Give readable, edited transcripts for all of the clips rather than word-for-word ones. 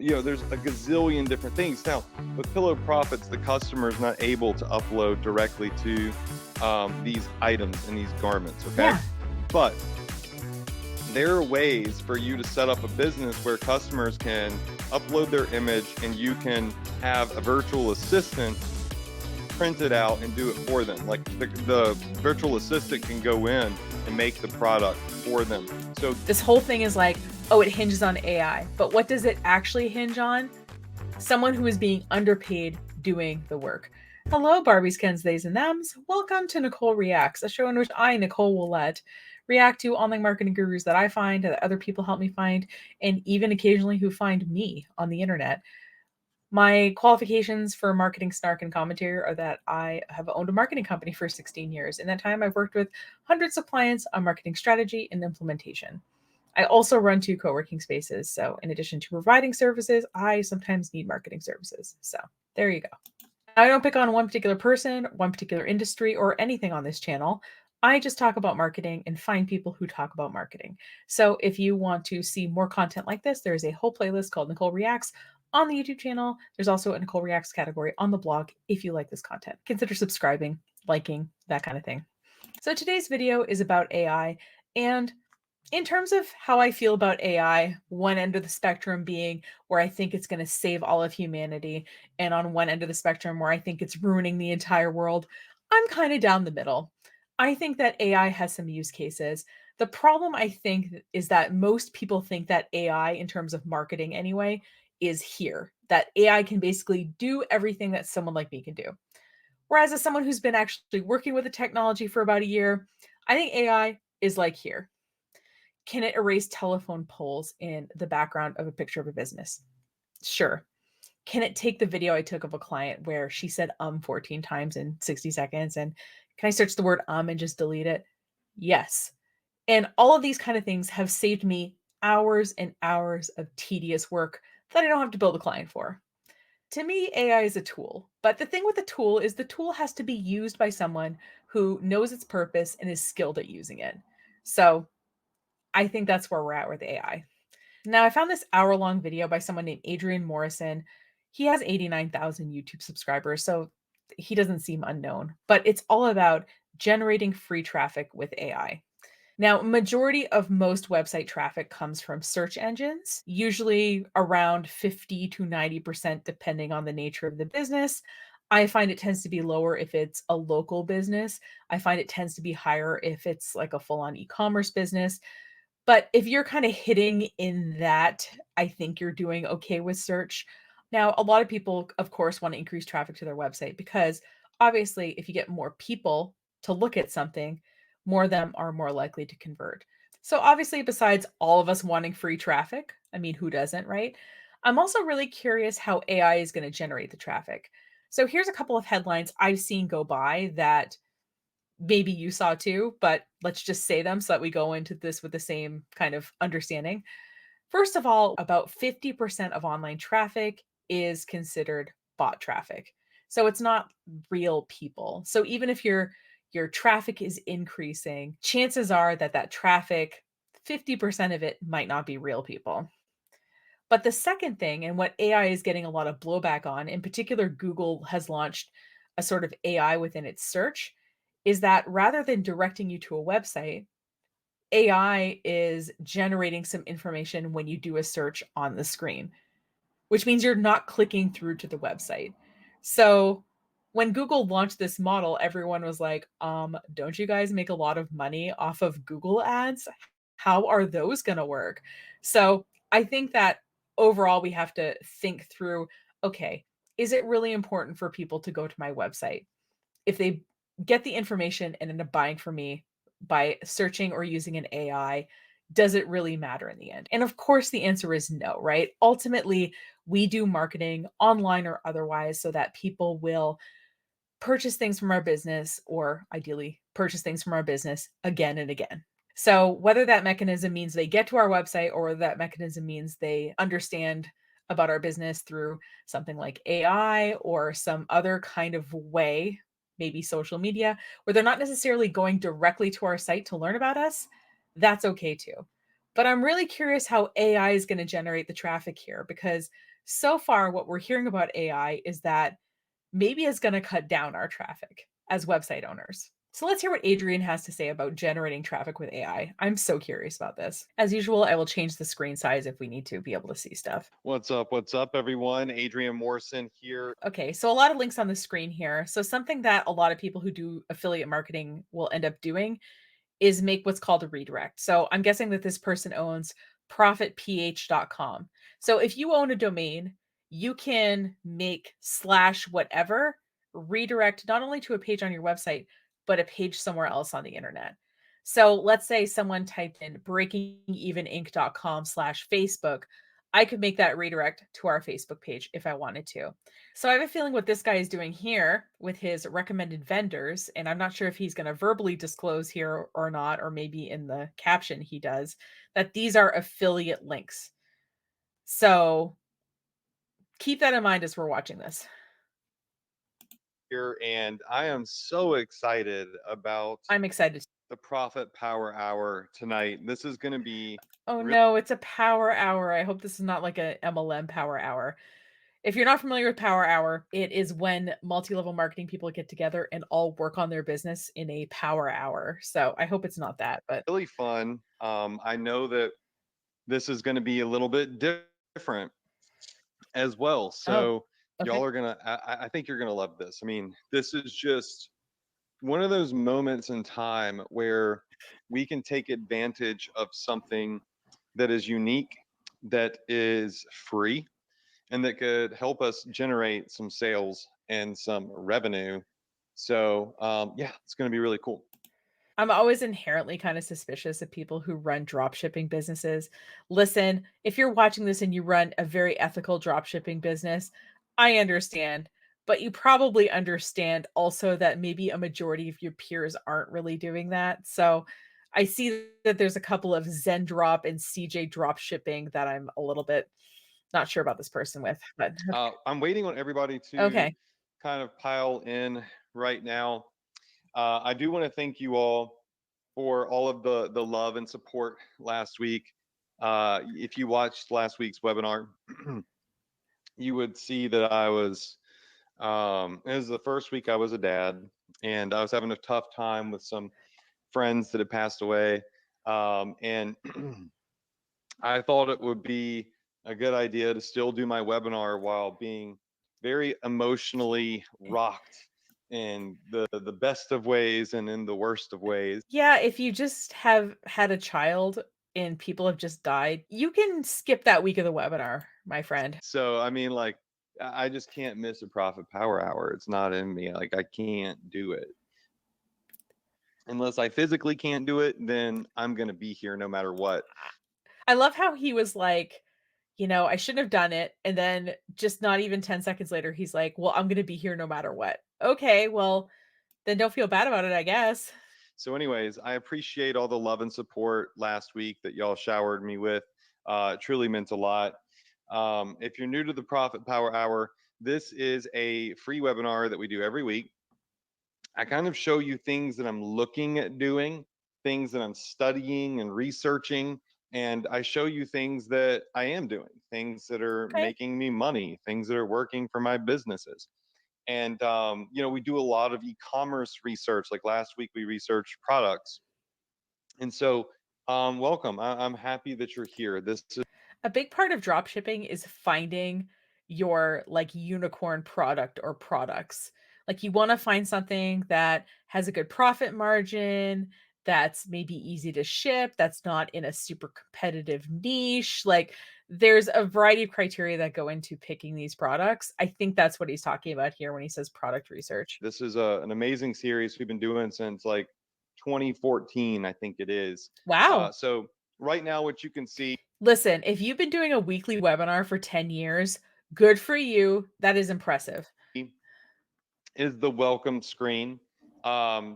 there's a gazillion different things. Now, with Pillow Profits, the customer is not able to upload directly to these items and these garments, okay? Yeah. But there are ways for you to set up a business where customers can upload their image and you can have a virtual assistant print it out and do it for them. Like the virtual assistant can go in and make the product for them. So This whole thing is like, oh, it hinges on AI. But what does it actually hinge on? Someone who is being underpaid doing the work. Hello, Barbies, Kens, Theys, and Thems. Welcome to Nicole Reacts, a show in which I, Nicole, will react to online marketing gurus that I find, that other people help me find, and even occasionally who find me on the internet. My qualifications for marketing snark and commentary are that I have owned a marketing company for 16 years. In that time, I've worked with hundreds of clients on marketing strategy and implementation. I also run 2 co-working spaces. So in addition to providing services, I sometimes need marketing services. So there you go. I don't pick on one particular person, one particular industry, or anything on this channel. I just talk about marketing and find people who talk about marketing. So if you want to see more content like this, there's a whole playlist called Nicole Reacts on the YouTube channel. There's also a Nicole Reacts category on the blog if you like this content. Consider subscribing, liking, that kind of thing. So today's video is about AI, and in terms of how I feel about AI, one end of the spectrum being where I think it's going to save all of humanity, and on one end of the spectrum where I think it's ruining the entire world, I'm kind of down the middle. I think that AI has some use cases. The problem, I think, is that most people think that AI, in terms of marketing anyway, is here. That AI can basically do everything that someone like me can do. Whereas as someone who's been actually working with the technology for about a year, I think AI is like here. Can it erase telephone poles in the background of a picture of a business? Sure. Can it take the video I took of a client where she said 14 times in 60 seconds, and can I search the word and just delete it? Yes. And all of these kind of things have saved me hours and hours of tedious work that I don't have to build a client for. To me, AI is a tool, but the thing with the tool is the tool has to be used by someone who knows its purpose and is skilled at using it. So I think that's where we're at with AI. Now, I found this hour-long video by someone named Adrian Morrison. He has 89,000 YouTube subscribers, so he doesn't seem unknown, but it's all about generating free traffic with AI. Now, majority of most website traffic comes from search engines, usually around 50 to 90% depending on the nature of the business. I find it tends to be lower if it's a local business. I find it tends to be higher if it's like a full-on e-commerce business. But if you're kind of hitting in that, I think you're doing okay with search. Now, a lot of people, of course, want to increase traffic to their website because obviously, if you get more people to look at something, more of them are more likely to convert. So, obviously, besides all of us wanting free traffic, I mean, who doesn't, right? I'm also really curious how AI is going to generate the traffic. So, here's a couple of headlines I've seen go by that maybe you saw too, but let's just say them so that we go into this with the same kind of understanding. First of all, about 50% of online traffic is considered bot traffic. So it's not real people. So even if your traffic is increasing, chances are that that traffic, 50% of it might not be real people. But the second thing, and what AI is getting a lot of blowback on, in particular, Google has launched a sort of AI within its search, is that rather than directing you to a website, AI is generating some information when you do a search on the screen, which means you're not clicking through to the website. So when Google launched this model, everyone was like, don't you guys make a lot of money off of Google ads? How are those going to work? So I think that overall, we have to think through, okay, is it really important for people to go to my website? If they get the information and end up buying from me by searching or using an AI, does it really matter in the end? And of course, the answer is no, right? Ultimately, we do marketing online or otherwise so that people will purchase things from our business, or ideally purchase things from our business again and again. So whether that mechanism means they get to our website or that mechanism means they understand about our business through something like AI or some other kind of way, maybe social media, where they're not necessarily going directly to our site to learn about us, that's okay too. But I'm really curious how AI is going to generate the traffic here, because So far, what we're hearing about AI is that maybe it's going to cut down our traffic as website owners. So let's hear what Adrian has to say about generating traffic with AI. I'm so curious about this. As usual, I will change the screen size if we need to be able to see stuff. What's up? What's up, everyone? Adrian Morrison here. Okay, so a lot of links on the screen here. So something that a lot of people who do affiliate marketing will end up doing is make what's called a redirect. So I'm guessing that this person owns profitph.com. So if you own a domain, you can make slash whatever redirect not only to a page on your website, but a page somewhere else on the internet. So let's say someone typed in breakingeveninc.com slash Facebook. I could make that redirect to our Facebook page if I wanted to. So I have a feeling what this guy is doing here with his recommended vendors, and I'm not sure if he's going to verbally disclose here or not, or maybe in the caption he does, that these are affiliate links. So keep that in mind as we're watching this. Here, and I am so excited about I'm excited. the Profit Power Hour tonight. This is going to be Oh really no, it's a power hour. I hope this is not like a MLM power hour. If you're not familiar with power hour, it is when multi-level marketing people get together and all work on their business in a power hour. So I hope it's not that, but really fun. I know that this is going to be a little bit different as well. oh, So okay. y'all are gonna. I think you're gonna love this. I mean, this is just one of those moments in time where we can take advantage of something that is unique, that is free, and that could help us generate some sales and some revenue. So yeah, it's going to be really cool. I'm always inherently kind of suspicious of people who run drop shipping businesses. Listen, if you're watching this and you run a very ethical drop shipping business, I understand, but you probably understand also that maybe a majority of your peers aren't really doing that. So I see that there's a couple of Zen Drop and CJ drop shipping that I'm a little bit not sure about this person with, but I'm waiting on everybody to okay. kind of pile in right now. I do want to thank you all for all of the love and support last week. If you watched last week's webinar, you would see that I was. It was the first week I was a dad, and I was having a tough time with some friends that had passed away, and I thought it would be a good idea to still do my webinar while being very emotionally rocked in the best of ways and in the worst of ways. Yeah, if you just have had a child and people have just died, you can skip that week of the webinar, my friend. So I mean, like, I just can't miss a Profit Power Hour. It's not in me. Like, I can't do it unless I physically can't do it. Then I'm gonna be here no matter what. I love how he was like, I shouldn't have done it. And then just not even 10 seconds later, he's like, well, I'm going to be here no matter what. Okay, well, then don't feel bad about it, I guess. So, anyways, I appreciate all the love and support last week that y'all showered me with. It truly meant a lot. If you're new to the Profit Power Hour, this is a free webinar that we do every week. I kind of show you things that I'm looking at doing, things that I'm studying and researching, and I show you things that I am doing, things that are Okay. making me money, things that are working for my businesses. And we do a lot of e-commerce research. Like last week, we researched products, and so welcome. I'm happy that you're here. This is A big part of drop shipping is finding your like unicorn product or products. Like you want to find something that has a good profit margin, that's maybe easy to ship, that's not in a super competitive niche. Like there's a variety of criteria that go into picking these products. I think that's what he's talking about here when he says product research. this is an amazing series we've been doing since like 2014, I think it is. Wow. So right now, what you can see Listen, if you've been doing a weekly webinar for 10 years, good for you. That is impressive. is the welcome screen.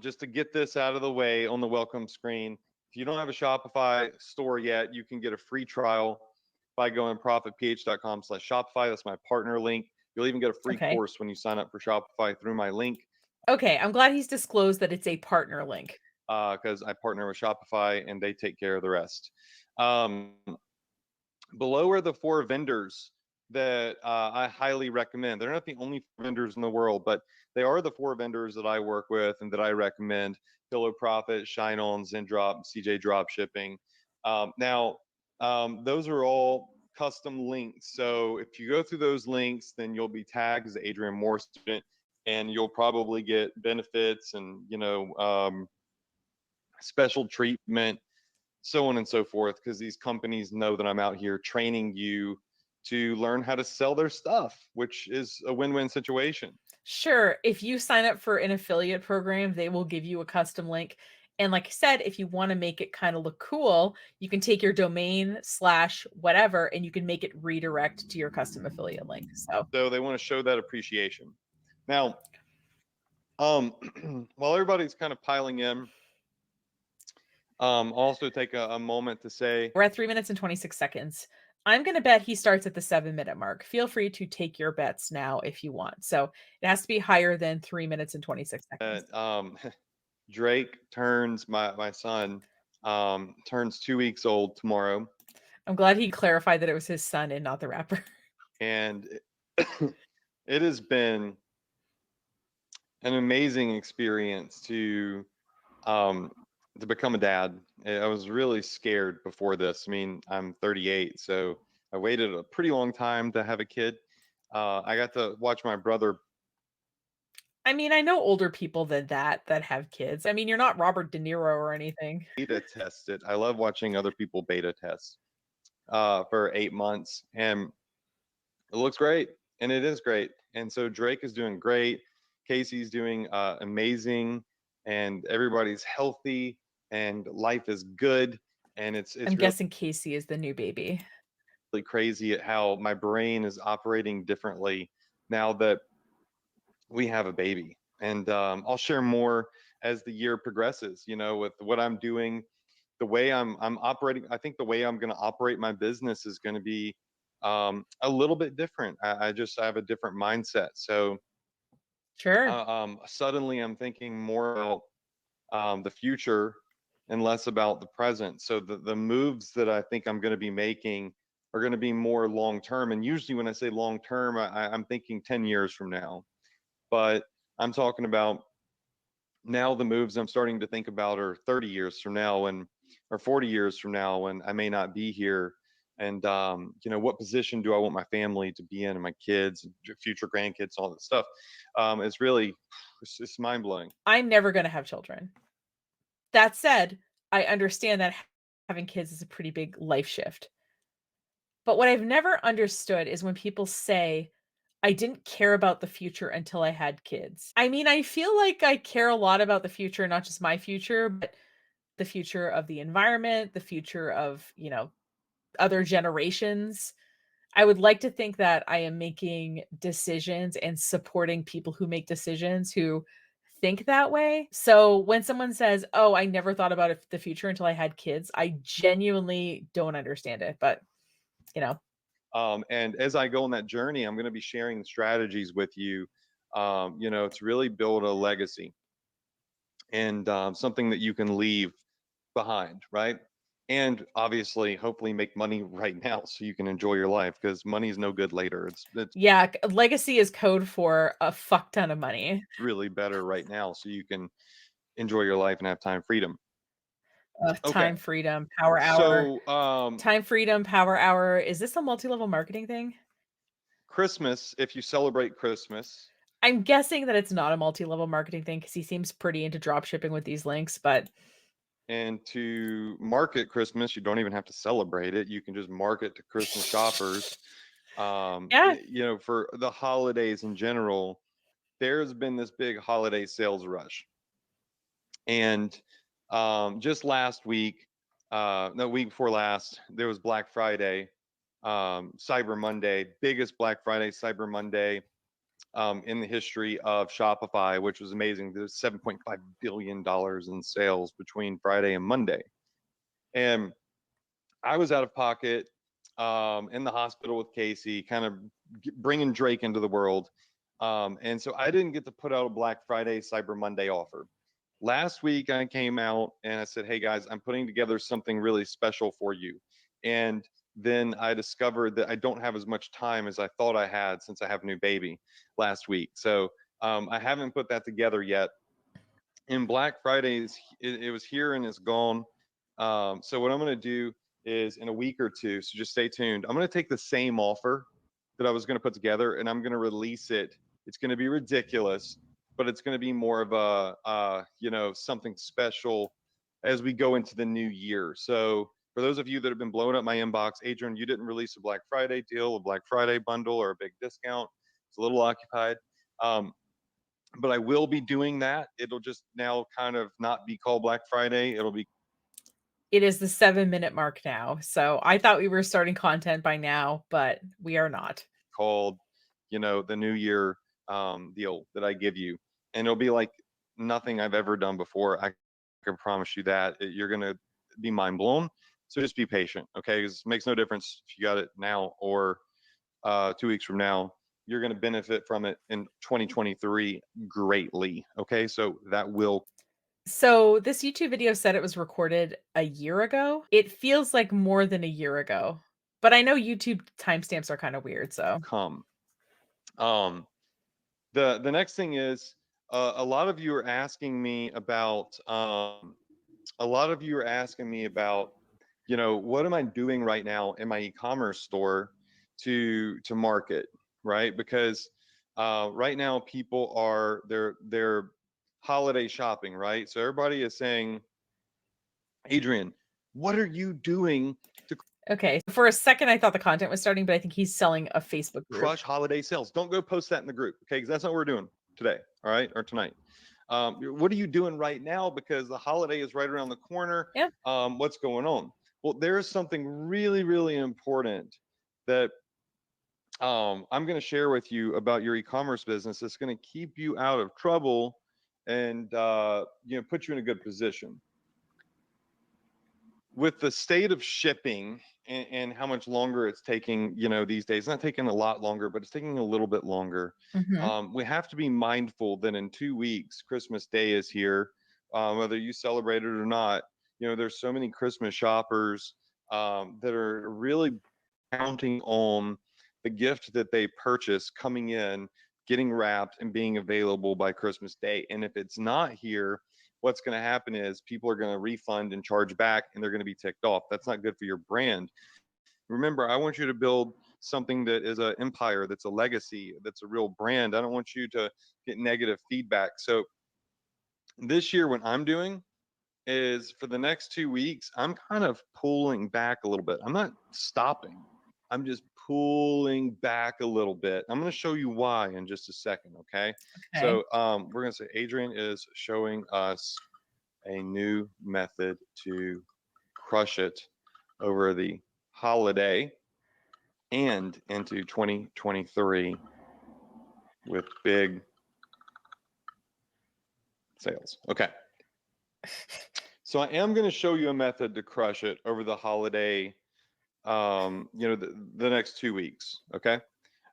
Just to get this out of the way on the welcome screen, if you don't have a Shopify store yet, you can get a free trial by going profitph.com/Shopify. That's my partner link. You'll even get a free Okay. course when you sign up for Shopify through my link Okay, I'm glad he's disclosed that it's a partner link. because I partner with Shopify and they take care of the rest. Um, Below are the four vendors that I highly recommend. They're not the only vendors in the world, but they are the 4 vendors that I work with and that I recommend: Pillow Profit, Shine On, Zendrop, CJ Drop Shipping. Now, those are all custom links. So if you go through those links, then you'll be tagged as an Adrian Moore student, and you'll probably get benefits and special treatment, so on and so forth, because these companies know that I'm out here training you to learn how to sell their stuff, which is a win-win situation. Sure, if you sign up for an affiliate program, they will give you a custom link. And like I said, if you want to make it kind of look cool, you can take your domain slash whatever and you can make it redirect to your custom affiliate link. So, So they want to show that appreciation. Now, while everybody's kind of piling in, also take a moment to say, we're at 3 minutes and 26 seconds. I'm going to bet he starts at the 7-minute mark. Feel free to take your bets now if you want. So it has to be higher than 3 minutes and 26 seconds. that Drake turns, my son, turns 2 weeks old tomorrow. I'm glad he clarified that it was his son and not the rapper. And it has been an amazing experience um, to become a dad. I was really scared before this. I mean, I'm 38, so I waited a pretty long time to have a kid. I got to watch my brother I mean, I know older people than that have kids. I mean, you're not Robert De Niro or anything. beta test it. I love watching other people beta test for 8 months, and it looks great, and it is great. And so Drake is doing great. Casey's doing amazing, and everybody's healthy, and life is good. And it's I'm really guessing Casey is the new baby. crazy at how my brain is operating differently now that we have a baby. And I'll share more as the year progresses. With what I'm doing, the way I'm operating. I think the way I'm going to operate my business is going to be a little bit different. I have a different mindset. So Sure. suddenly I'm thinking more about the future and less about the present. So the moves that I think I'm going to be making are going to be more long term. And usually when I say long term, I'm thinking 10 years from now. But I'm talking about now the moves I'm starting to think about are 30 years from now and or 40 years from now when I may not be here. And what position do I want my family to be in, and my kids, future grandkids, all that stuff. It's really, it's mind blowing. I'm never gonna have children. That said, I understand that having kids is a pretty big life shift. But what I've never understood is when people say, "I didn't care about the future until I had kids." I mean, I feel like I care a lot about the future, not just my future, but the future of the environment, the future of, other generations. I would like to think that I am making decisions and supporting people who make decisions who think that way. So when someone says, "Oh, I never thought about the future until I had kids," I genuinely don't understand it. But, you know, And as I go on that journey, I'm going to be sharing strategies with you, to really build a legacy and something that you can leave behind, right? And obviously, hopefully, make money right now so you can enjoy your life, because money is no good later. It's yeah, legacy is code for a fuck ton of money. really better right now so you can enjoy your life and have time freedom. Okay, Time freedom, power hour. so Time freedom, power hour. Is this a multi-level marketing thing? Christmas, if you celebrate Christmas, I'm guessing that it's not a multi-level marketing thing because he seems pretty into drop shipping with these links, but and to market Christmas, you don't even have to celebrate it. You can just market to Christmas shoppers. yeah, For the holidays in general, there's been this big holiday sales rush. And just last week, no, week before last, there was Black Friday, Cyber Monday, biggest Black Friday, Cyber Monday in the history of Shopify, which was amazing. There's $7.5 billion in sales between Friday and Monday. And I was out of pocket in the hospital with Casey, kind of bringing Drake into the world. And so I didn't get to put out a Black Friday, Cyber Monday offer. Last week, I came out and I said, "Hey guys, I'm putting together something really special for you." And then I discovered that I don't have as much time as I thought I had since I have a new baby last week. So I haven't put that together yet. And Black Fridays, it was here and it's gone. So what I'm going to do is in a week or two, so just stay tuned. I'm going to take the same offer that I was going to put together and I'm going to release it. It's going to be ridiculous, but it's going to be more of a, something special as we go into the new year. So for those of you that have been blowing up my inbox, Adrian, you didn't release a Black Friday deal, a Black Friday bundle, or a big discount. It's a little occupied. But I will be doing that. It'll just now kind of not be called Black Friday. It'll be It is the 7-minute mark now. So I thought we were starting content by now, but we are not. called, the New Year deal that I give you, and it'll be like nothing I've ever done before. I can promise you that. You're gonna be mind blown. So just be patient, okay? Because it makes no difference if you got it now or 2 weeks from now. You're going to benefit from it in 2023 greatly. Okay, so that will So this YouTube video said it was recorded a year ago. It feels like more than a year ago. But I know YouTube timestamps are kind of weird, so. come. Um, the next thing is a lot of you are asking me about what am I doing right now in my e-commerce store to market, right? Because right now people are they're holiday shopping, right? So everybody is saying, Adrian, what are you doing to Okay. For a second, I thought the content was starting, but I think he's selling a Facebook group. crush holiday sales? Don't go post that in the group, okay? Because that's not what we're doing today, all right, or tonight. What are you doing right now? Because the holiday is right around the corner. Yeah. What's going on? Well, there is something really, really important that I'm going to share with you about your e-commerce business. That's going to keep you out of trouble and put you in a good position. With the state of shipping and how much longer it's taking, these days, not taking a lot longer, but it's taking a little bit longer. We have to be mindful that in 2 weeks, Christmas Day is here. Whether you celebrate it or not, there's so many Christmas shoppers that are really counting on the gift that they purchase coming in, getting wrapped, and being available by Christmas Day. And if it's not here, what's going to happen is people are going to refund and charge back and they're going to be ticked off. That's not good for your brand. Remember, I want you to build something that is an empire, that's a legacy, that's a real brand. I don't want you to get negative feedback. So this year, what I'm doing is for the next 2 weeks, I'm kind of pulling back a little bit. I'm not stopping. I'm just pulling back a little bit. I'm going to show you why in just a second. Okay. Okay. So we're going to say Adrian is showing us a new method to crush it over the holiday and into 2023 with big sales. Okay. So I am going to show you a method to crush it over the holiday, the next 2 weeks. Okay.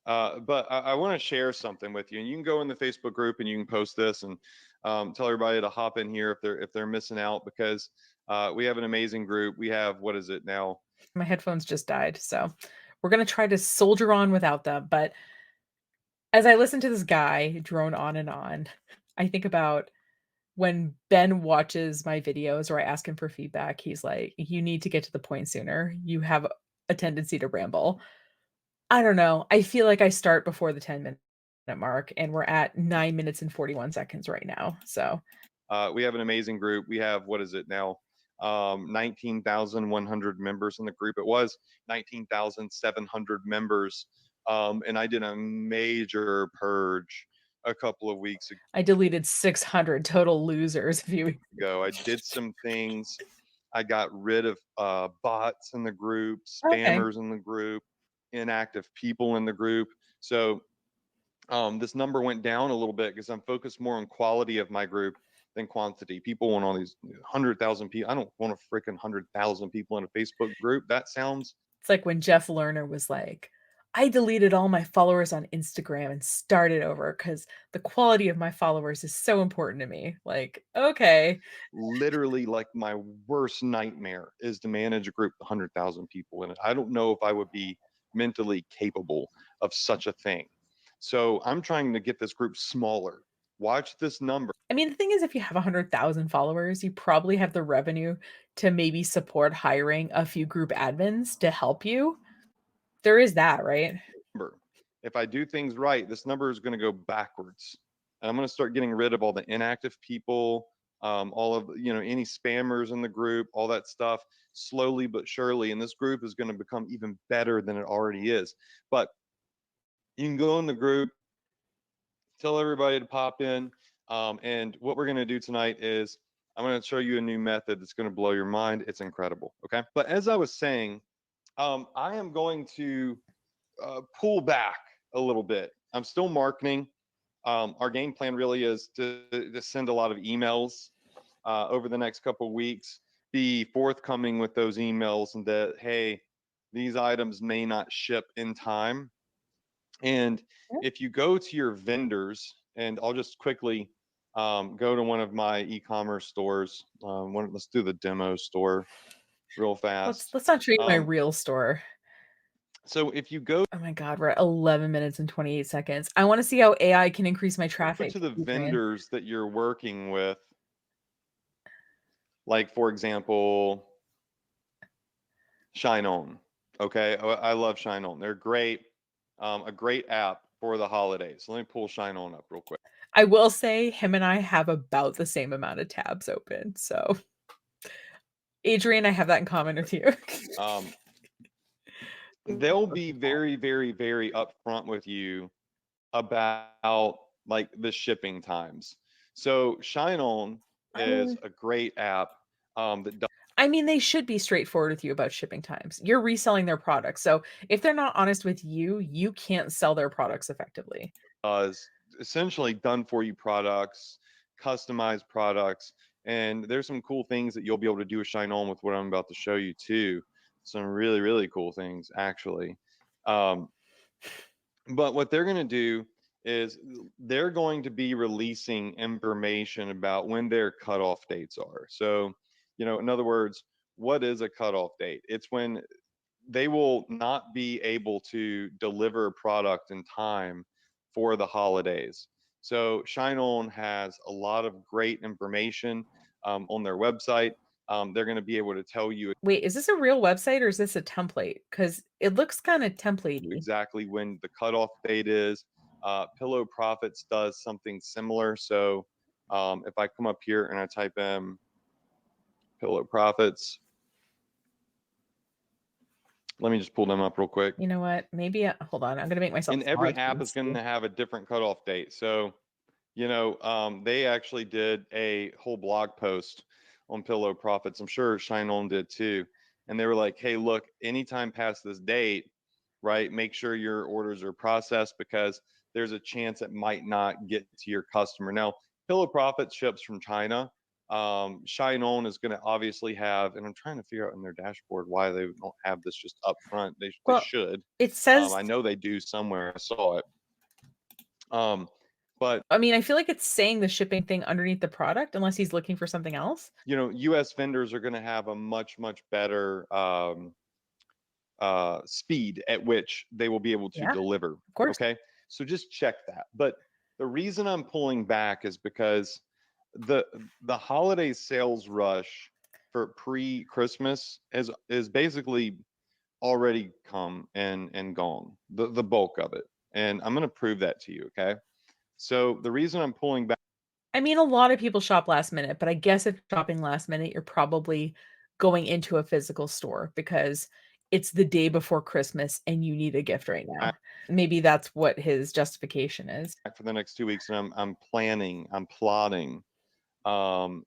But I want to share something with you, and you can go in the Facebook group and you can post this and tell everybody to hop in here if they're missing out, because we have an amazing group. We have, what is it now? My headphones just died, so we're gonna try to soldier on without them. But as I listen to this guy drone on, I think about when Ben watches my videos or I ask him for feedback, he's like, "You need to get to the point sooner. You have a tendency to ramble." I don't know. I feel like I start before the 10-minute mark, and we're at 9 minutes and 41 seconds right now. So We have an amazing group. We have, what is it now? 19,100 members in the group. It was 19,700 members. And I did a major purge a couple of weeks I deleted 600 total losers a few weeks ago. I did some things. I got rid of bots in the group, Okay. spammers in the group, inactive people in the group. So this number went down a little bit because I'm focused more on quality of my group than quantity. People want all these 100,000 people. I don't want a freaking 100,000 people in a Facebook group. That sounds It's like when Jeff Lerner was like, I deleted all my followers on Instagram and started over because the quality of my followers is so important to me. Like, okay. Literally, like my worst nightmare is to manage a group of 100,000 people in it. I don't know if I would be mentally capable of such a thing. So I'm trying to get this group smaller. Watch this number. I mean, the thing is, if you have 100,000 followers, you probably have the revenue to maybe support hiring a few group admins to help you. There is that, right? If I do things right, this number is going to go backwards. And I'm going to start getting rid of all the inactive people, all of any spammers in the group, all that stuff, slowly but surely. And this group is going to become even better than it already is. But you can go in the group, tell everybody to pop in. And what we're going to do tonight is I'm going to show you a new method that's going to blow your mind. It's incredible. Okay. But as I was saying, I am going to pull back a little bit. I'm still marketing. Our game plan really is to send a lot of emails over the next couple of weeks, be forthcoming with those emails, and that, hey, these items may not ship in time. And if you go to your vendors, and I'll just quickly go to one of my e-commerce stores. Let's do the demo store real Let's fast. let's not show you my real store. So if you go Oh my god, we're at 11 minutes and 28 seconds. I wanna see how AI can increase my traffic, to the Adrian. vendors that you're working with, like for example, Shine On. Okay, I love Shine On. They're great, a great app for the holidays. Let me pull Shine On up real quick. I will say him and I have about the same amount of tabs open, so Adrian, I have that in common with you. Um, they'll be very, very, very upfront with you about like the shipping times. So Shine On is a great app that I mean, they should be straightforward with you about shipping times. You're reselling their products, so if they're not honest with you, you can't sell their products effectively. does essentially done for you products, customized products, and there's some cool things that you'll be able to do with Shine On with what I'm about to show you too. Some really, really cool things actually. Um, but what they're going to do is they're going to be releasing information about when their cutoff dates are. So, in other words, what is a cutoff date? It's when they will not be able to deliver a product in time for the holidays. So Shine On has a lot of great information on their website. They're going to be able to tell you Wait, is this a real website or is this a template? Because it looks kinda templatey. exactly when the cutoff date is. Pillow Profits does something similar. So if I come up here and I type in Pillow Profits, let me just pull them up real quick. You know what? Maybe hold on, I'm gonna make myself And smaller every so you app can is going see. to have a different cutoff date. So they actually did a whole blog post on Pillow Profits. I'm sure Shine On did too. And they were like, hey, look, anytime past this date, right, make sure your orders are processed because there's a chance it might not get to your customer. Now, Pillow Profits ships from China. Shine On is going to obviously have, and I'm trying to figure out in their dashboard why they don't have this just up front. They Well, should. it says I know they do somewhere. I saw it. Um, but I mean, I feel like it's saying the shipping thing underneath the product unless he's looking for something else. US vendors are going to have a much, much better speed at which they will be able to Yeah, deliver. of course. Okay. So just check that. But the reason I'm pulling back is because the the holiday sales rush for pre-Christmas is basically already come and gone, the bulk of it. And I'm going to prove that to you. Okay. So the reason I'm pulling back I mean, a lot of people shop last minute, but I guess if you're shopping last minute, you're probably going into a physical store because it's the day before Christmas and you need a gift right now. Maybe that's what his justification is. for the next 2 weeks and I'm planning, I'm plotting,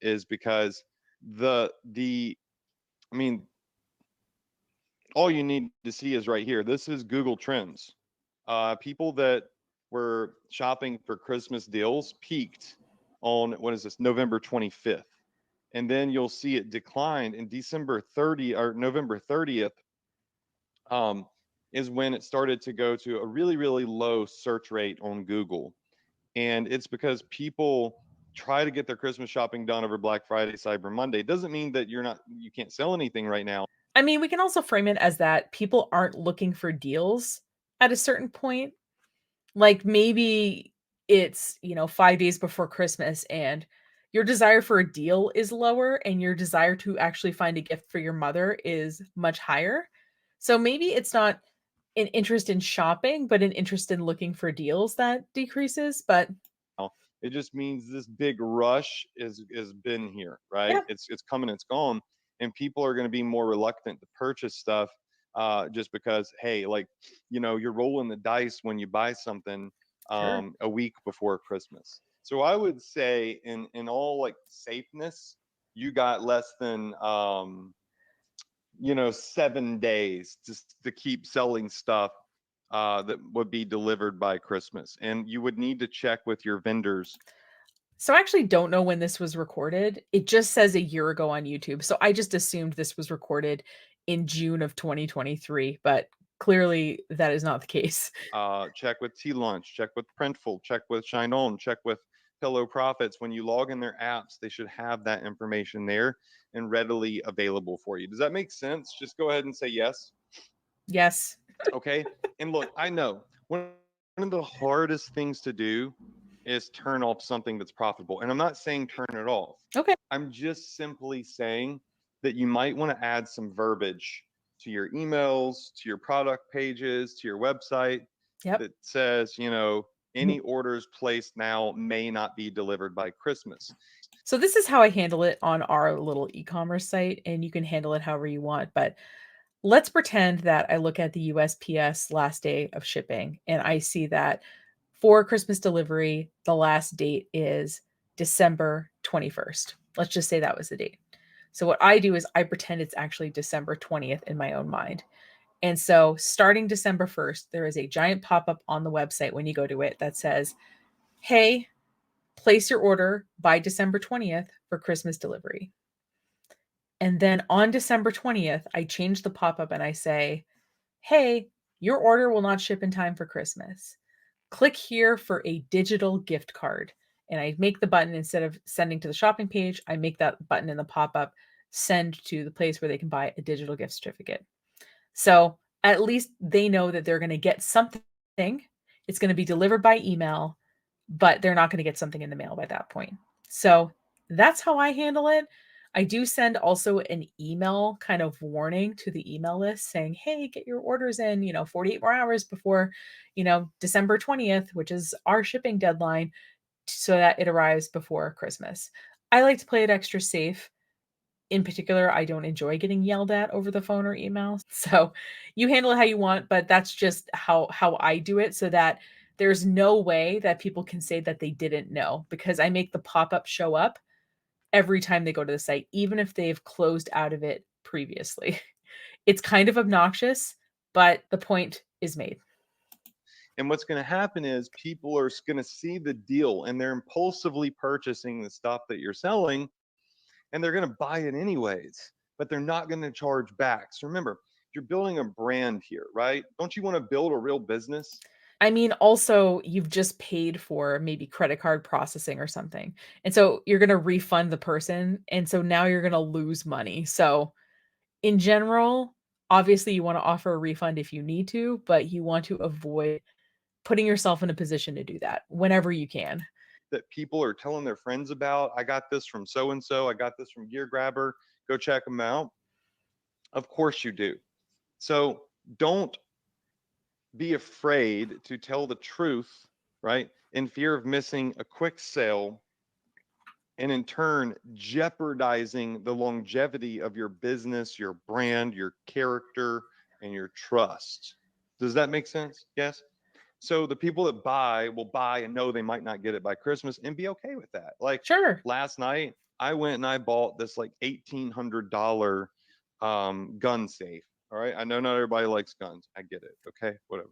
is because the I mean, all you need to see is right here. This is Google Trends. People that were shopping for Christmas deals peaked on what is this, November 25th. And then you'll see it declined in December 30 or November 30th. Um, is when it started to go to a really, really low search rate on Google. And it's because people try to get their Christmas shopping done over Black Friday, Cyber Monday. It doesn't mean that you can't sell anything right now. I mean, we can also frame it as that people aren't looking for deals at a certain point. Like maybe it's, 5 days before Christmas and your desire for a deal is lower and your desire to actually find a gift for your mother is much higher. So maybe it's not an interest in shopping, but an interest in looking for deals that decreases, but It just means this big rush is been here, right? yeah, It's coming, it's gone, and people are going to be more reluctant to purchase stuff, just because, hey, like, you're rolling the dice when you buy something sure. a week before Christmas. So I would say, in all like safeness, you got less than 7 days to keep selling stuff that would be delivered by Christmas. And you would need to check with your vendors. So I actually don't know when this was recorded. It just says a year ago on YouTube. So I just assumed this was recorded in June of 2023, but clearly that is not the case. Check with T Launch, check with Printful, check with Shine On, check with Pillow Profits. When you log in their apps, they should have that information there and readily available for you. Does that make sense? Just go ahead and say yes. Yes. Okay. And look, I know one of the hardest things to do is turn off something that's profitable. And I'm not saying turn it off. Okay. I'm just simply saying that you might want to add some verbiage to your emails, to your product pages, to your website Yep. that says, any orders placed now may not be delivered by Christmas. So this is how I handle it on our little e-commerce site, and you can handle it however you want. But let's pretend that I look at the USPS last day of shipping and I see that for Christmas delivery, the last date is December 21st. Let's just say that was the date. So what I do is I pretend it's actually December 20th in my own mind. And so starting December 1st, there is a giant pop-up on the website when you go to it that says, "Hey, place your order by December 20th for Christmas delivery." And then on December 20th, I change the pop-up and I say, "Hey, your order will not ship in time for Christmas. Click here for a digital gift card." And I make the button instead of sending to the shopping page, I make that button in the pop-up send to the place where they can buy a digital gift certificate. So at least they know that they're going to get something. It's going to be delivered by email, but they're not going to get something in the mail by that point. So that's how I handle it. I do send also an email kind of warning to the email list saying, "Hey, get your orders in, 48 more hours before, December 20th, which is our shipping deadline, so that it arrives before Christmas." I like to play it extra safe. In particular, I don't enjoy getting yelled at over the phone or email. So you handle it how you want, but that's just how I do it so that there's no way that people can say that they didn't know because I make the pop-up show up every time they go to the site, even if they've closed out of it previously. It's kind of obnoxious, but the point is made. And what's going to happen is people are going to see the deal and they're impulsively purchasing the stuff that you're selling and they're going to buy it anyways, but they're not going to charge back. So remember, you're building a brand here, right? Don't you want to build a real business? I mean, also, you've just paid for maybe credit card processing or something. And so you're going to refund the person. And so now you're going to lose money. So, in general, obviously, you want to offer a refund if you need to, but you want to avoid putting yourself in a position to do that whenever you can. That people are telling their friends about. I got this from so and so. I got this from Gear Grabber. Go check them out. Of course you do. So don't be afraid to tell the truth, right? In fear of missing a quick sale and in turn jeopardizing the longevity of your business, your brand, your character, and your trust. Does that make sense? Yes. So the people that buy will buy and know they might not get it by Christmas and be okay with that. Like Sure. last night, I went and I bought this like $1,800 gun safe. All right, I know not everybody likes guns. I get it. Okay, whatever.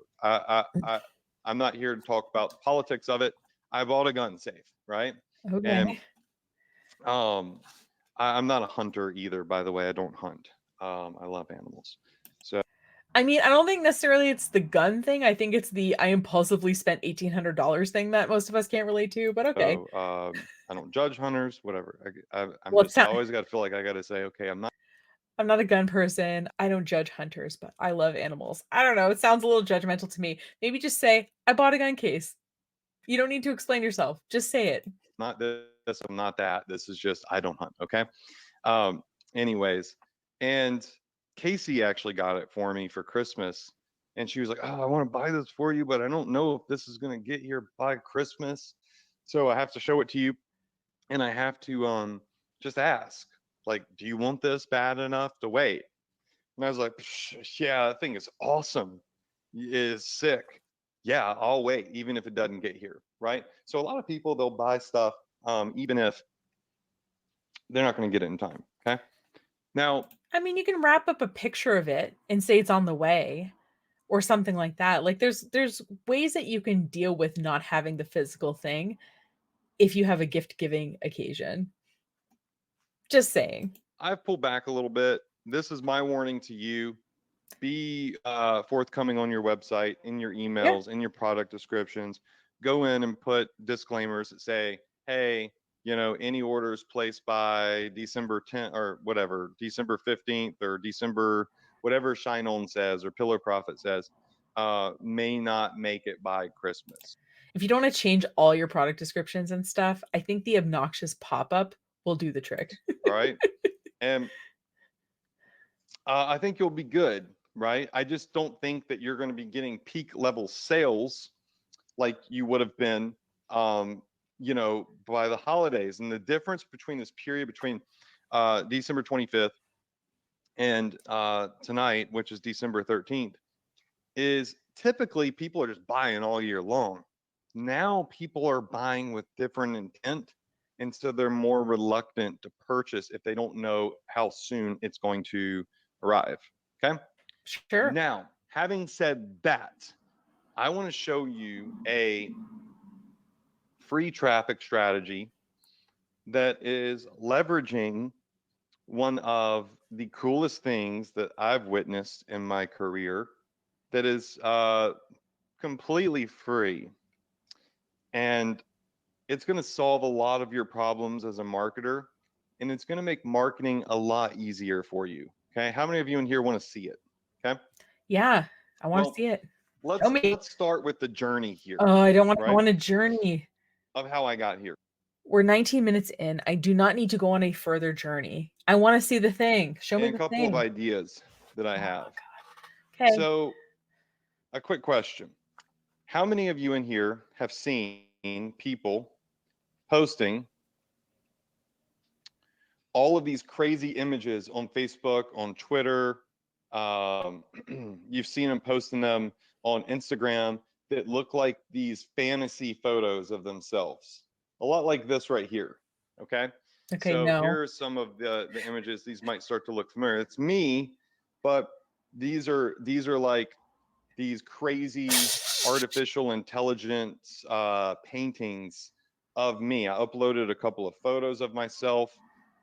I'm not here to talk about the politics of it. I bought a gun safe, right? And Okay. um, I'm not a hunter either, by the way. I don't hunt. I love animals. So I mean, I don't think necessarily it's the gun thing. I think it's the I impulsively spent $1,800 thing that most of us can't relate to, but okay. So I don't judge hunters, whatever. I'm Well, it's just, I not, always got to feel like I got to say, okay, I'm not a gun person. I don't judge hunters, but I love animals. I don't know. It sounds a little judgmental to me. Maybe just say, I bought a gun case. You don't need to explain yourself. Just say it. not this, I'm not that. This is just, I don't hunt. Okay. Um, anyways, and Casey actually got it for me for Christmas. And she was like, oh, I want to buy this for you, but I don't know if this is going to get here by Christmas. So I have to show it to you. And I have to just ask, like, do you want this bad enough to wait? And I was like, yeah, that thing is awesome. It is sick. Yeah, I'll wait, even if it doesn't get here. Right. So a lot of people, they'll buy stuff, even if they're not going to get it in time. Okay. Now, I mean, you can wrap up a picture of it and say it's on the way or something like that. Like there's ways that you can deal with not having the physical thing if you have a gift giving occasion. Just saying. I've pulled back a little bit. This is my warning to you. Be forthcoming on your website, in your Yeah. emails, in your product descriptions. Go in and put disclaimers that say, hey, any orders placed by December 10th or whatever, December 15th or December, whatever Shine On says or Pillar Profit says, may not make it by Christmas. If you don't want to change all your product descriptions and stuff, I think the obnoxious pop-up will do the trick. All right. And I think you'll be good, right? I just don't think that you're going to be getting peak level sales like you would have been, by the holidays. And the difference between this period between December 25th and tonight, which is December 13th, is typically people are just buying all year long. Now people are buying with different intent. And so they're more reluctant to purchase if they don't know how soon it's going to arrive. Okay. Sure. Now, having said that, I want to show you a free traffic strategy that is leveraging one of the coolest things that I've witnessed in my career that is completely free. And it's going to solve a lot of your problems as a marketer, and it's going to make marketing a lot easier for you. Okay. How many of you in here want to see it? Okay. Yeah. I want to Well, see it. Show let's me. let's start with the journey here, Oh, I don't want to go right? on a journey. Of how I got here. We're 19 minutes in. I do not need to go on a further journey. I want to see the thing. Show me And a the couple of thing. ideas that I Oh, have. God. Okay. So, a quick question. How many of you in here have seen people posting all of these crazy images on Facebook, on Twitter? You've seen them posting them on Instagram that look like these fantasy photos of themselves, a lot like this right here. Okay. Okay, So no. here are some of the images. These might start to look familiar. It's me, but these are like these crazy artificial intelligence paintings of me. I uploaded a couple of photos of myself,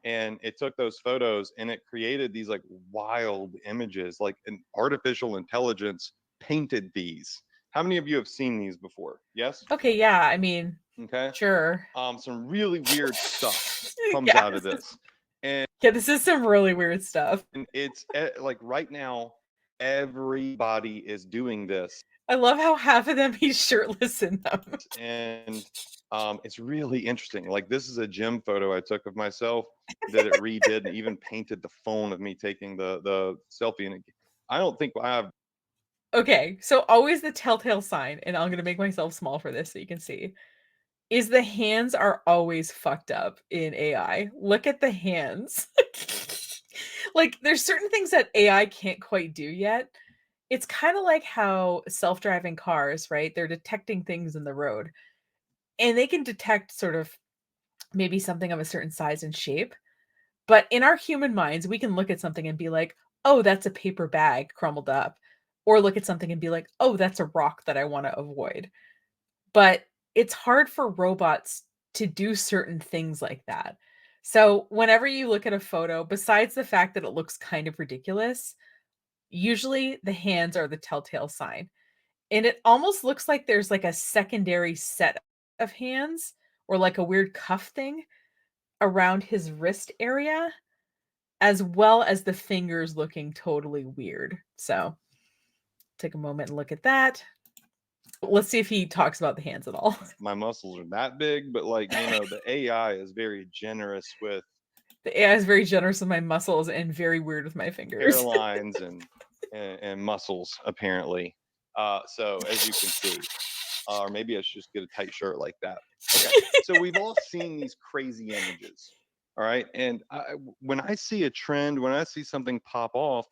and it took those photos and it created these like wild images, like an artificial intelligence painted these. How many of you have seen these before? Yes. Okay, yeah, I mean, Okay. sure. Some really weird stuff comes Yeah, out of this, and this is some really weird stuff. it's like right now everybody is doing this. I love how half of them he's shirtless in them. And it's really interesting. Like this is a gym photo I took of myself that it redid and even painted the phone of me taking the selfie. And I don't think I have. Okay, so always the telltale sign, and I'm gonna make myself small for this so you can see, is the hands are always fucked up in AI. Look at the hands. Like there's certain things that AI can't quite do yet. It's kind of like how self-driving cars, right? They're detecting things in the road, and they can detect sort of maybe something of a certain size and shape. But in our human minds, we can look at something and be like, "Oh, that's a paper bag crumbled up." Or look at something and be like, "Oh, that's a rock that I want to avoid." But it's hard for robots to do certain things like that. So, whenever you look at a photo, besides the fact that it looks kind of ridiculous, Usually the hands are the telltale sign. And it almost looks like there's like a secondary set of hands or like a weird cuff thing around his wrist area, as well as the fingers looking totally weird. So take a moment and look at that. Let's see if he talks about the hands at all. My muscles are that big, but like, the AI is very generous with The AI is very generous with my muscles and very weird with my fingers. hairlines and muscles apparently. So as you can see, or maybe I should just get a tight shirt like that. Okay, so we've all seen these crazy images, all right. And when I see a trend, when I see something pop off,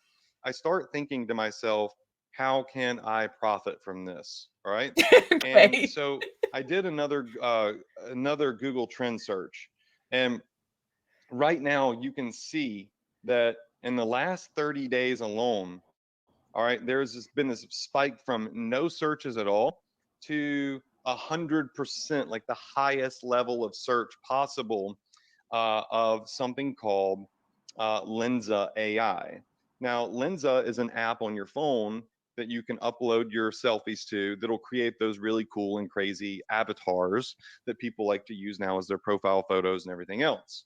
I start thinking to myself, how can I profit from this? All right. And Okay. so I did another Google trend search, and right now you can see that in the last 30 days alone, all right, been this spike from no searches at all to 100%, like the highest level of search possible, of something called Lenza AI. Now, Lenza is an app on your phone that you can upload your selfies to that'll create those really cool and crazy avatars that people like to use now as their profile photos and everything else.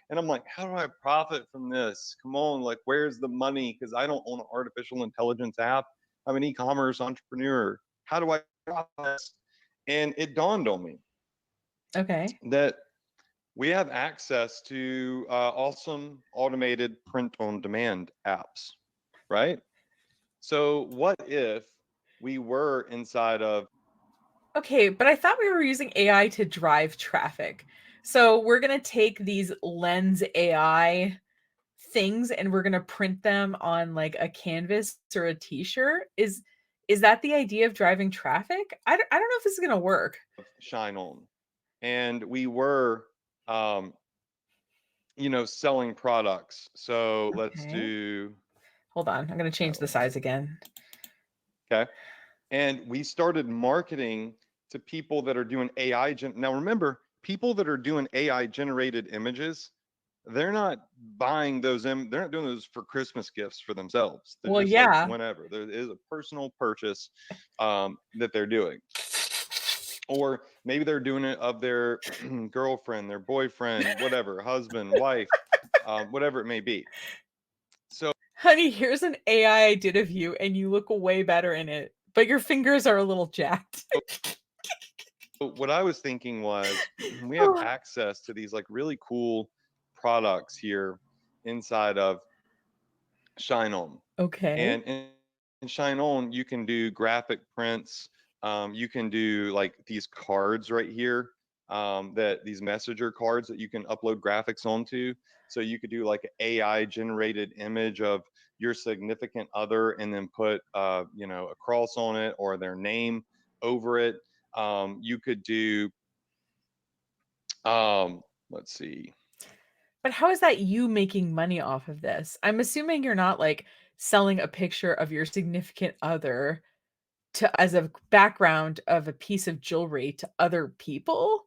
And I'm like, how do I profit from this? Come on, like, where's the money? Because I don't own an artificial intelligence app. I'm an e-commerce entrepreneur. How do I profit? And it dawned on me Okay. that we have access to awesome automated print on demand apps, right? So, what if we were inside of Okay, but I thought we were using AI to drive traffic. So we're going to take these Lens AI things and we're going to print them on like a canvas or a t-shirt. Is that the idea of driving traffic? I don't know if this is going to work. Shine On, and we were, um, selling products? So, let's Okay. do, Hold on. I'm going to change the size again. okay. And we started marketing to people that are doing now remember, people that are doing AI generated images, they're not buying they're not doing those for Christmas gifts for themselves. They're Well, just like yeah. whenever. There is a personal purchase that they're doing. Or maybe they're doing it of their girlfriend, their boyfriend, whatever, husband, wife, whatever it may be. So Honey, here's an AI I did of you and you look way better in it, but your fingers are a little jacked. what I was thinking was we have access to these like really cool products here inside of Shine On. Okay. And in Shine On, you can do graphic prints. You can do like these cards right here, that these messenger cards that you can upload graphics onto. So you could do like an AI generated image of your significant other and then put, a cross on it or their name over it. You could do, let's see. But how is that you making money off of this? I'm assuming you're not like selling a picture of your significant other to as a background of a piece of jewelry to other people.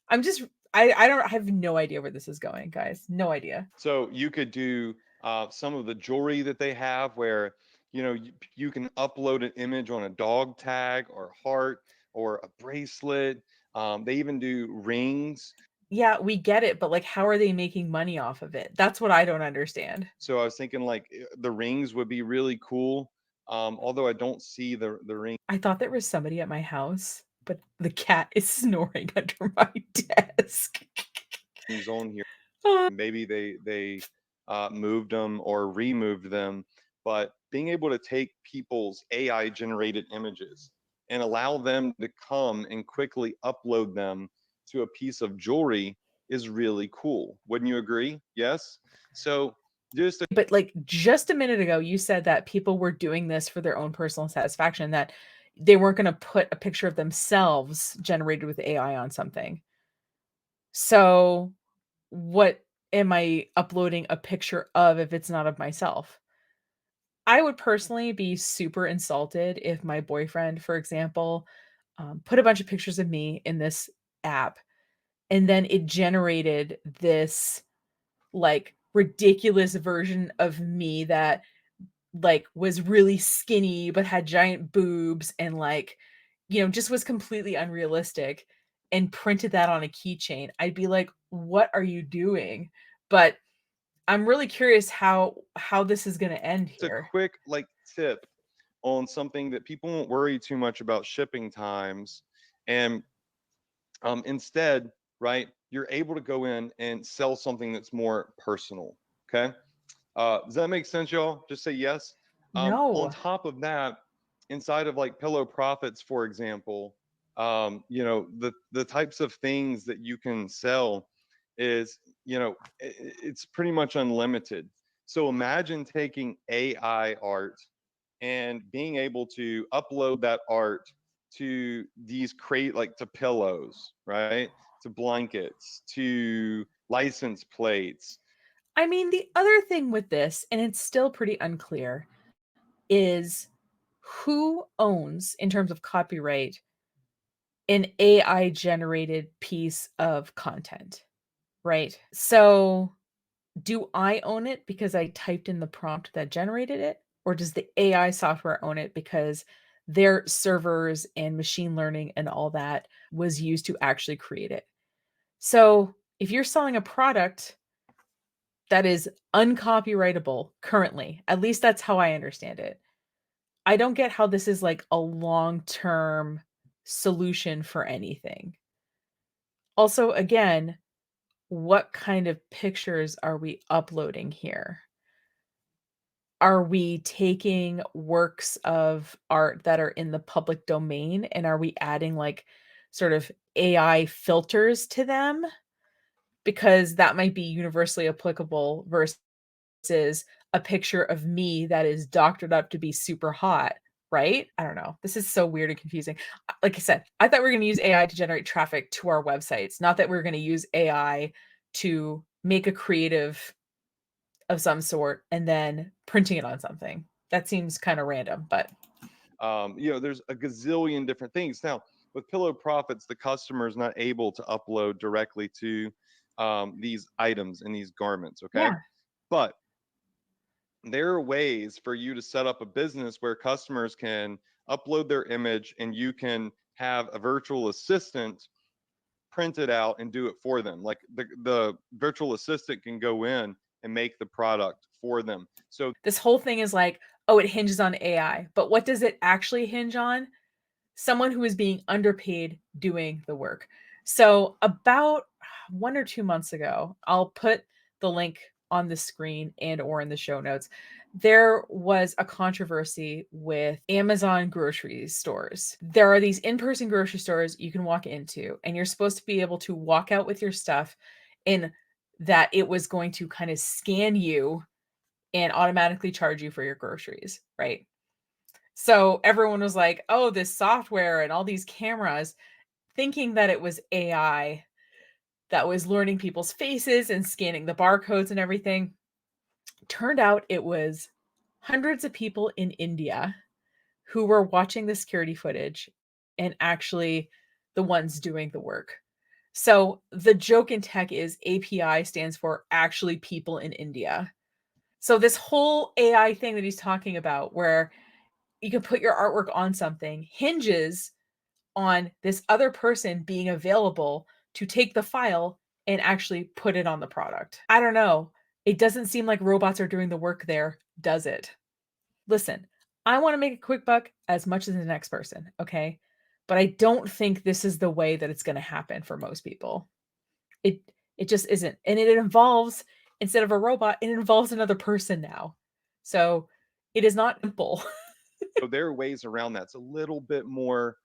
I'm just I don't I have no idea where this is going, guys. No idea. So you could do some of the jewelry that they have where, you can upload an image on a dog tag or heart or a bracelet. They even do rings. Yeah, we get it, but like how are they making money off of it? That's what I don't understand. So I was thinking like the rings would be really cool. Although I don't see the rings I thought there was somebody at my house, but the cat is snoring under my desk. on here. Uh, Maybe they moved them or removed them, but being able to take people's AI generated images and allow them to come and quickly upload them to a piece of jewelry is really cool. Wouldn't you agree? Yes. So just a but like just a minute ago, you said that people were doing this for their own personal satisfaction, that they weren't going to put a picture of themselves generated with AI on something. So, what am I uploading a picture of if it's not of myself? I would personally be super insulted if my boyfriend, for example, put a bunch of pictures of me in this app and then it generated this like ridiculous version of me that like was really skinny but had giant boobs and like, just was completely unrealistic and printed that on a keychain, I'd be like, what are you doing? But I'm really curious how this is going to end It's a here. quick like tip on something that people won't worry too much about shipping times. And instead, right, you're able to go in and sell something that's more personal. Okay. Does that make sense, y'all? Just say yes. On No. top of that, inside of like Pillow Profits, for example, the types of things that you can sell is, it's pretty much unlimited. So imagine taking AI art and being able to upload that art to these crate like to pillows, right? To blankets, to license plates. I mean, the other thing with this, and it's still pretty unclear, is who owns, in terms of copyright, an AI generated piece of content, right? So, do I own it because I typed in the prompt that generated it? Or does the AI software own it because their servers and machine learning and all that was used to actually create it? So, if you're selling a product that is uncopyrightable currently, at least that's how I understand it, I don't get how this is like a long-term solution for anything. Also, again, what kind of pictures are we uploading here? Are we taking works of art that are in the public domain and are we adding like sort of AI filters to them? Because that might be universally applicable versus a picture of me that is doctored up to be super hot, right? I don't know. This is so weird and confusing. Like I said, I thought we were going to use AI to generate traffic to our websites, not that we are going to use AI to make a creative of some sort and then printing it on something. That seems kind of random, but There's a gazillion different things. Now, with Pillow Profits, the customer is not able to upload directly to these items and these garments, okay? yeah. But there are ways for you to set up a business where customers can upload their image and you can have a virtual assistant print it out and do it for them. Like the virtual assistant can go in and make the product for them. So This whole thing is like, oh, it hinges on AI. But what does it actually hinge on? Someone who is being underpaid doing the work. So about 1 or 2 months ago, I'll put the link on the screen and or in the show notes. There was a controversy with Amazon grocery stores. There are these in-person grocery stores you can walk into and you're supposed to be able to walk out with your stuff and that it was going to kind of scan you and automatically charge you for your groceries, right? So everyone was like, "Oh, this software and all these cameras," thinking that it was AI that was learning people's faces and scanning the barcodes and everything. Turned out it was hundreds of people in India who were watching the security footage and actually the ones doing the work. So the joke in tech is API stands for actually people in India. So this whole AI thing that he's talking about where you can put your artwork on something hinges on this other person being available to take the file and actually put it on the product. I don't know. It doesn't seem like robots are doing the work there, does it? Listen, I want to make a quick buck as much as the next person, okay? But I don't think this is the way that it's going to happen for most people. It it just isn't. And it involves, instead of a robot, it involves another person now. So it is not simple. there are ways around that. It's a little bit more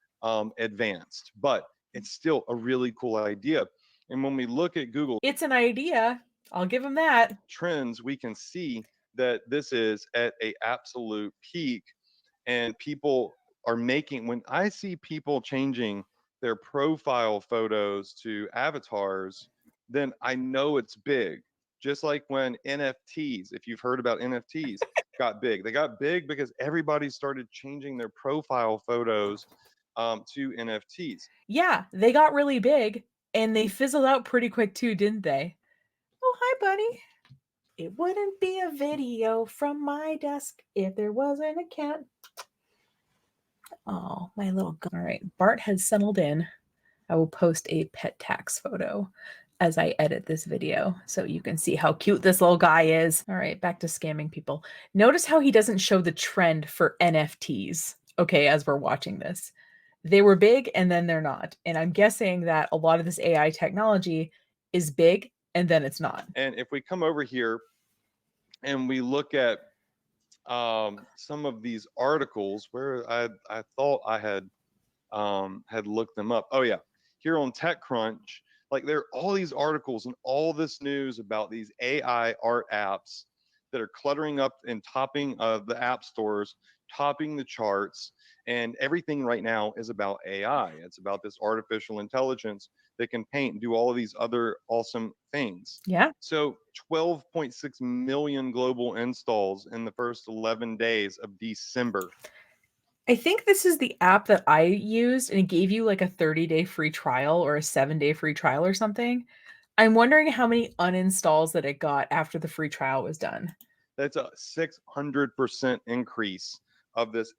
advanced, but it's still a really cool idea. And when we look at Google It's an idea. I'll give them that. Trends, we can see that this is at a absolute peak, and people are making. When I see people changing their profile photos to avatars, then I know it's big. Just like when NFTs, if you've heard about NFTs, got big. They got big because everybody started changing their profile photos to NFTs. Yeah, they got really big and they fizzled out pretty quick too, didn't they? Oh, hi, buddy. It wouldn't be a video from my desk if there wasn't a cat. Oh, my little. All right, Bart has settled in. I will post a pet tax photo as I edit this video so you can see how cute this little guy is. All right, back to scamming people. Notice how he doesn't show the trend for NFTs, okay, as we're watching this. They were big and then they're not. And I'm guessing that a lot of this AI technology is big and then it's not. And if we come over here and we look at some of these articles where I thought I had looked them up. Oh yeah, here on TechCrunch, like there are all these articles and all this news about these AI art apps that are cluttering up and topping the app stores, topping the charts, and everything right now is about AI. It's about this artificial intelligence that can paint and do all of these other awesome things. Yeah. So 12.6 million global installs in the first 11 days of December. I think this is the app that I used and it gave you like a 30-day free trial or a 7-day free trial or something. I'm wondering how many uninstalls that it got after the free trial was done. That's a 600% increase of this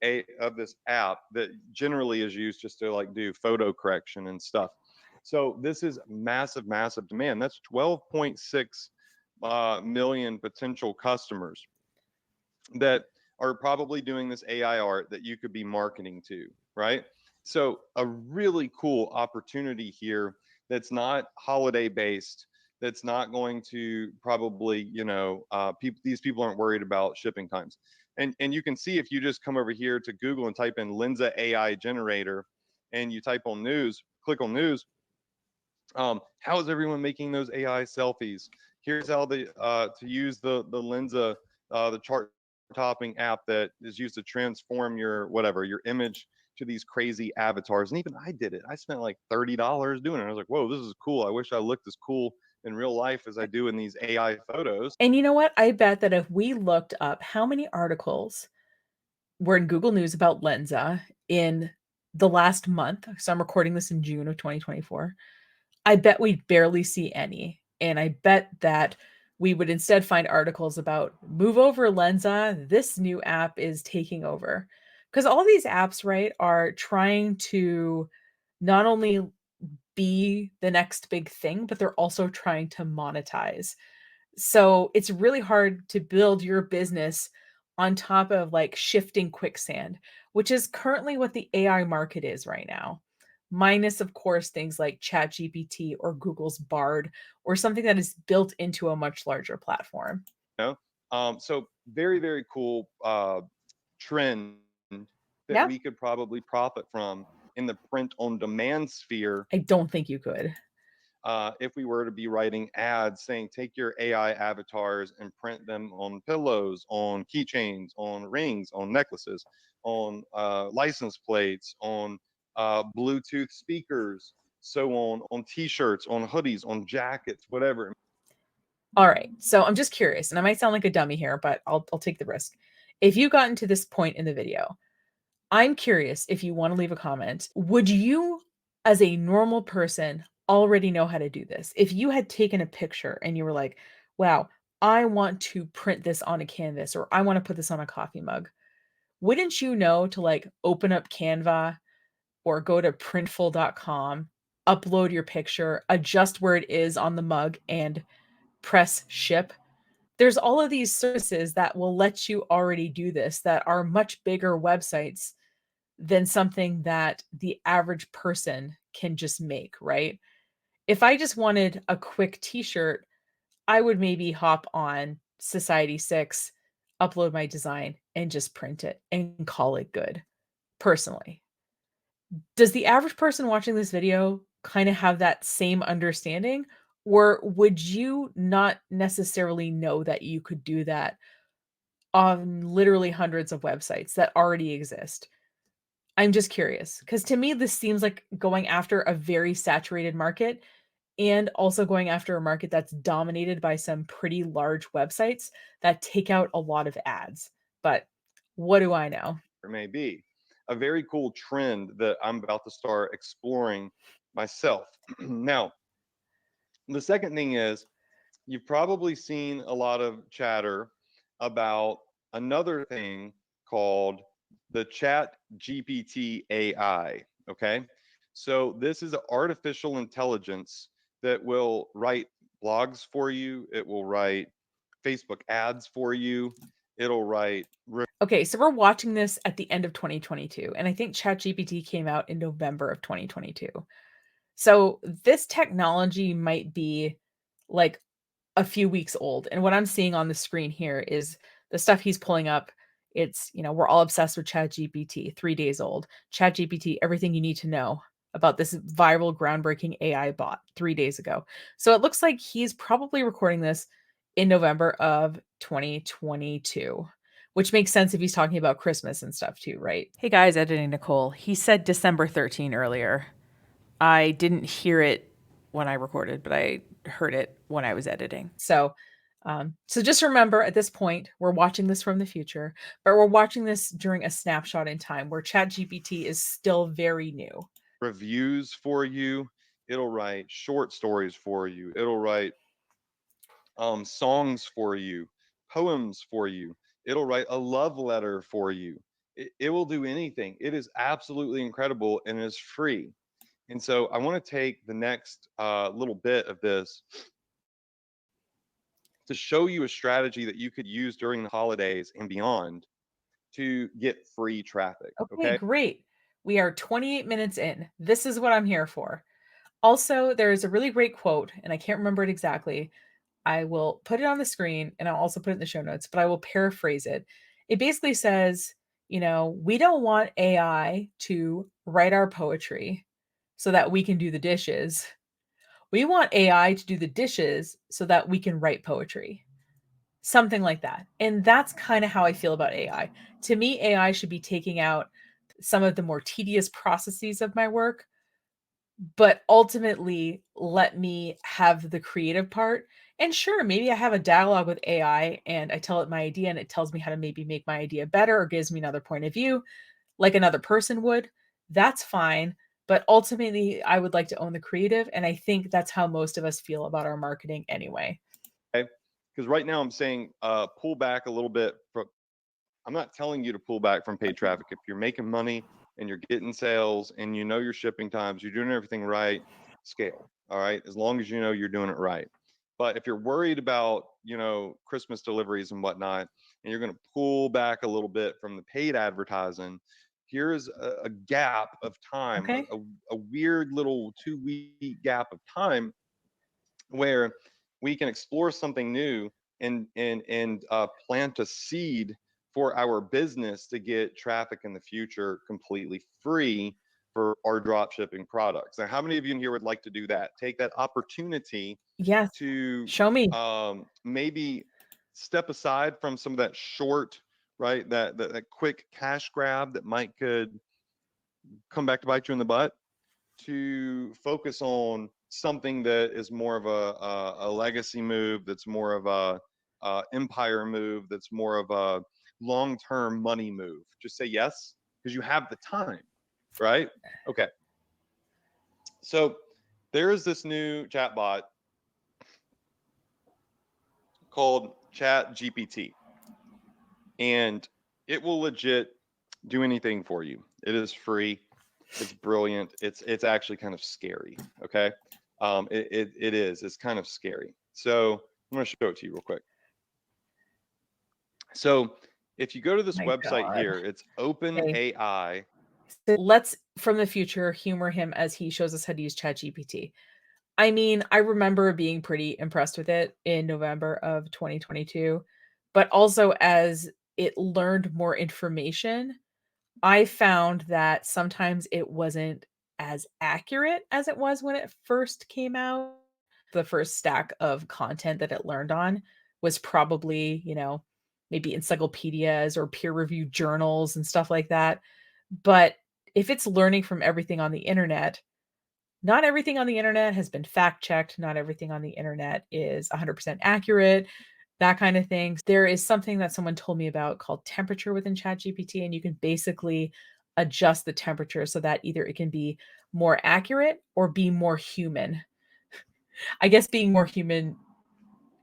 app that generally is used just to like do photo correction and stuff. So this is massive demand. That's 12.6 million potential customers that are probably doing this AI art that you could be marketing to, right? So a really cool opportunity here that's not holiday based, that's not going to probably, these people aren't worried about shipping times. And you can see if you just come over here to Google and type in Lenza AI generator and you type on news, click on news, how is everyone making those AI selfies? Here's how to use the Lenza, the chart topping app that is used to transform your image to these crazy avatars. And even I did it. I spent like $30 doing it. I was like, whoa, this is cool. I wish I looked as cool in real life as I do in these AI photos. And you know what? I bet that if we looked up how many articles were in Google News about Lenza in the last month, so I'm recording this in June of 2024, I bet we'd barely see any. And I bet that we would instead find articles about move over Lenza, this new app is taking over. Because all these apps, right, are trying to not only be the next big thing, but they're also trying to monetize. So it's really hard to build your business on top of like shifting quicksand, which is currently what the AI market is right now. Minus, of course, things like ChatGPT or Google's Bard or something that is built into a much larger platform. You so very cool trend that Yeah, we could probably profit from in the print on demand sphere I don't think you could. if we were to be writing ads saying take your AI avatars and print them on pillows, on keychains, on rings, on necklaces, on license plates, on Bluetooth speakers, so on T-shirts, on hoodies, on jackets, whatever. All right. So I'm just curious, and I might sound like a dummy here, but I'll take the risk. If you gotten to this point in the video, I'm curious if you want to leave a comment. Would you, as a normal person, already know how to do this? If you had taken a picture and you were like, wow, I want to print this on a canvas or I want to put this on a coffee mug, wouldn't you know to like open up Canva or go to printful.com, upload your picture, adjust where it is on the mug, and press ship? There's all of these services that will let you already do this that are much bigger websites than something that the average person can just make, right? If I just wanted a quick t-shirt, I would maybe hop on Society 6, upload my design, and just print it and call it good, personally. Does the average person watching this video kind of have that same understanding? Or would you not necessarily know that you could do that on literally hundreds of websites that already exist? I'm just curious because to me, this seems like going after a very saturated market and also going after a market that's dominated by some pretty large websites that take out a lot of ads. But what do I know? It may be a very cool trend that I'm about to start exploring myself. Now, the second thing is you've probably seen a lot of chatter about another thing called the Chat GPT AI. Okay. So, this is artificial intelligence that will write blogs for you, it will write Facebook ads for you, it'll write. Okay, so we're watching this at the end of 2022, and I think ChatGPT came out in November of 2022. So this technology might be like a few weeks old. And what I'm seeing on the screen here is the stuff he's pulling up. It's, we're all obsessed with ChatGPT, 3 days old. ChatGPT, everything you need to know about this viral, groundbreaking AI bot 3 days ago. So it looks like he's probably recording this in November of 2022, which makes sense if he's talking about Christmas and stuff too, right? Hey guys, editing Nicole. He said December 13 earlier. I didn't hear it when I recorded, but I heard it when I was editing. So just remember at this point, we're watching this from the future, but we're watching this during a snapshot in time where ChatGPT is still very new. Reviews for you, it'll write short stories for you, it'll write songs for you, poems for you, it'll write a love letter for you. It will do anything. It is absolutely incredible and is free. And so I want to take the next little bit of this to show you a strategy that you could use during the holidays and beyond to get free traffic. Okay, Okay. great. We are 28 minutes in. This is what I'm here for. Also, there's a really great quote, and I can't remember it exactly. I will put it on the screen and I'll also put it in the show notes, but I will paraphrase it. It basically says, we don't want AI to write our poetry so that we can do the dishes. We want AI to do the dishes so that we can write poetry. Something like that. And that's kind of how I feel about AI. To me, AI should be taking out some of the more tedious processes of my work, but ultimately let me have the creative part. And sure, maybe I have a dialogue with AI and I tell it my idea and it tells me how to maybe make my idea better or gives me another point of view like another person would. That's fine. But ultimately, I would like to own the creative. And I think that's how most of us feel about our marketing anyway. Okay. Because right now I'm saying pull back a little bit from, I'm not telling you to pull back from paid traffic. If you're making money and you're getting sales and you know your shipping times, you're doing everything right, scale. All right. As long as you know you're doing it right. But if you're worried about, Christmas deliveries and whatnot, and you're going to pull back a little bit from the paid advertising, here's a gap of time, Okay. a weird little 2 week gap of time where we can explore something new and plant a seed for our business to get traffic in the future completely free for our drop shipping products. Now, how many of you in here would like to do that? Take that opportunity Yes. to Show me. maybe step aside from some of that short, right? That quick cash grab that might could come back to bite you in the butt, to focus on something that is more of a legacy move, that's more of a empire move, that's more of a long-term money move. Just say yes because you have the time, right? Okay. So there is this new chatbot called Chat GPT, and it will legit do anything for you. It is free. It's brilliant. It's actually kind of scary. Okay. It is. It's kind of scary. So I'm going to show it to you real quick. So if you go to this My website God. here, it's Okay. OpenAI. So let's, from the future, humor him as he shows us how to use ChatGPT. I mean, I remember being pretty impressed with it in November of 2022, but also as it learned more information, I found that sometimes it wasn't as accurate as it was when it first came out. The first stack of content that it learned on was probably, maybe encyclopedias or peer reviewed journals and stuff like that. But if it's learning from everything on the internet, not everything on the internet has been fact checked. Not everything on the internet is 100% accurate, that kind of thing. There is something that someone told me about called temperature within ChatGPT, and you can basically adjust the temperature so that either it can be more accurate or be more human. I guess being more human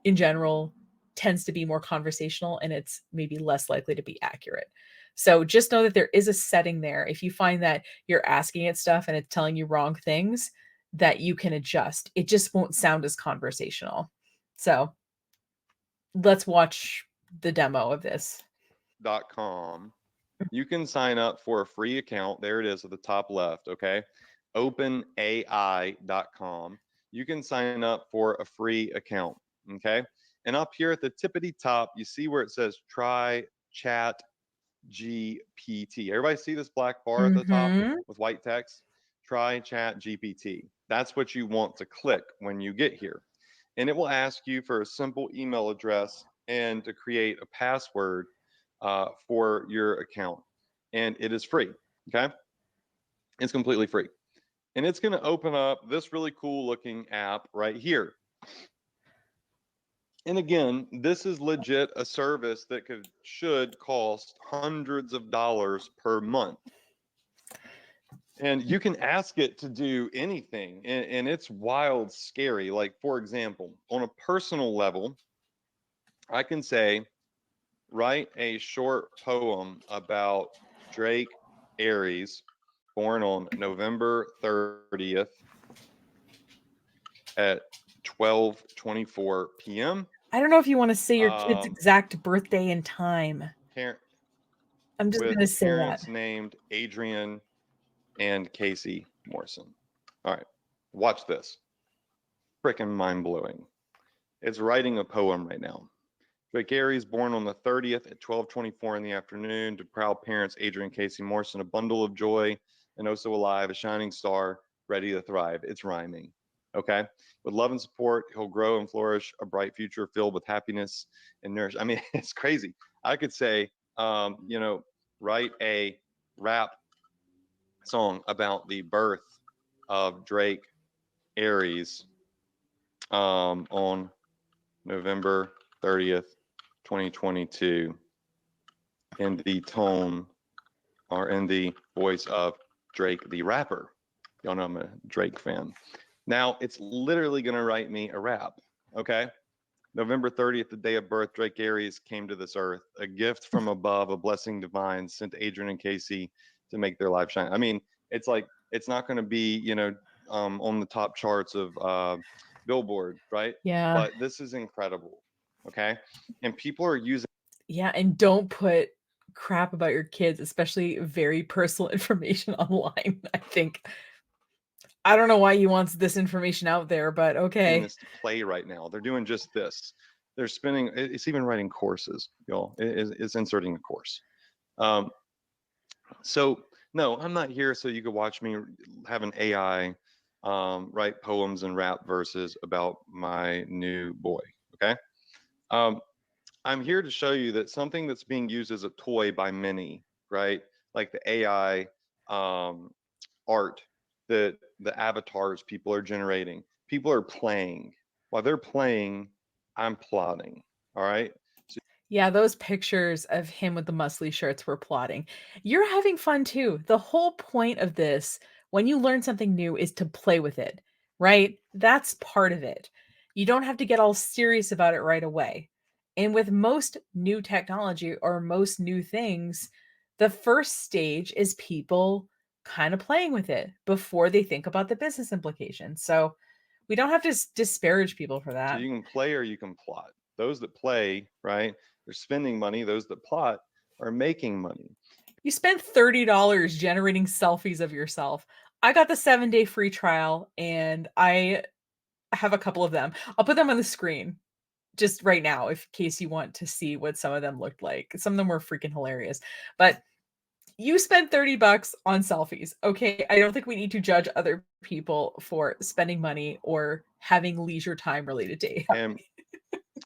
in general tends to be more conversational and it's maybe less likely to be accurate. So just know that there is a setting there. If you find that you're asking it stuff and it's telling you wrong things, that you can adjust. It just won't sound as conversational. So let's watch the demo of this. .com. You can sign up for a free account. There it is at the top left, okay? OpenAI.com. You can sign up for a free account, okay? And up here at the tippity top, you see where it says try chat GPT. Everybody see this black bar at the top Mm-hmm. with white text? Try chat GPT. That's what you want to click when you get here. And it will ask you for a simple email address and to create a password for your account. And it is free. Okay. It's completely free. And it's going to open up this really cool looking app right here. And again, this is legit a service that should cost hundreds of dollars per month. And you can ask it to do anything, and it's wild, scary. Like, for example, on a personal level, I can say, write a short poem about Drake Aries, born on November 30th at 12:24 p.m. I don't know if you want to say your kid's Um, exact birthday and time. parent I'm just with going to say that. parents named Adrian and Casey Morrison. All right, watch this. Freaking mind blowing. It's writing a poem right now. But Gary's born on the 30th at 12:24 in the afternoon to proud parents Adrian Casey Morrison, a bundle of joy and also alive, a shining star, ready to thrive. It's rhyming. Okay. With love and support, he'll grow and flourish a bright future filled with happiness and nourish. I mean, it's crazy. I could say, write a rap song about the birth of Drake Aries on November 30th, 2022, in the tone or in the voice of Drake the rapper. Y'all know I'm a Drake fan. Now it's literally going to write me a rap. Okay. November 30th, the day of birth, Drake Aries came to this earth, a gift from above, a blessing divine, sent Adrian and Casey to make their life shine. I mean, it's like, it's not going to be, on the top charts of Billboard, right? Yeah. But this is incredible. Okay. And people are using. Yeah. And don't put crap about your kids, especially very personal information online. I think. I don't know why he wants this information out there, but okay. This to play right now. They're doing just this. They're spending. It's even writing courses, y'all. It's inserting a course. So no, I'm not here so you could watch me have an AI write poems and rap verses about my new boy. Okay. Um, I'm here to show you that something that's being used as a toy by many, right? Like the AI art that the avatars people are generating. People are playing. While they're playing, I'm plotting. All right. So Yeah, those pictures of him with the muscly shirts were plotting. You're having fun too. The whole point of this, when you learn something new, is to play with it, right? That's part of it. You don't have to get all serious about it right away. And with most new technology or most new things, the first stage is people kind of playing with it before they think about the business implications. So we don't have to disparage people for so that. you can play or you can plot. Those that play, right, they're spending money. Those that plot are making money. You spent $30 generating selfies of yourself. I got the 7-day free trial and I have a couple of them. I'll put them on the screen just right now in case you want to see what some of them looked like. Some of them were freaking hilarious. But you spent 30 bucks on selfies. Okay, I don't think we need to judge other people for spending money or having leisure time related to AI. And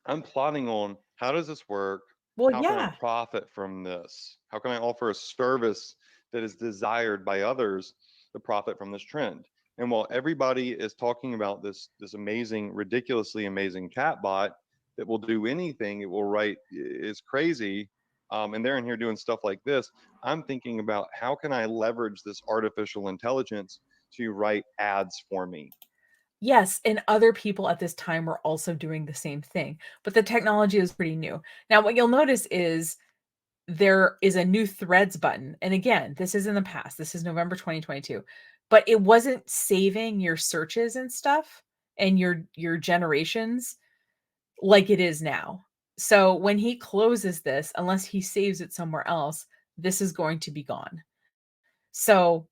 I'm plotting on how does this work? Well, How can I yeah. profit from this? How can I offer a service that is desired by others to profit from this trend? And while everybody is talking about this amazing, ridiculously amazing chatbot that will do anything, it will write, is crazy, and they're in here doing stuff like this. I'm thinking about how can I leverage this artificial intelligence to write ads for me? Yes, and other people at this time were also doing the same thing, but the technology is pretty new. Now, what you'll notice is there is a new threads button. And again, this is in the past. This is November 2022, but it wasn't saving your searches and stuff and your generations like it is now. So when he closes this, unless he saves it somewhere else, this is going to be gone. So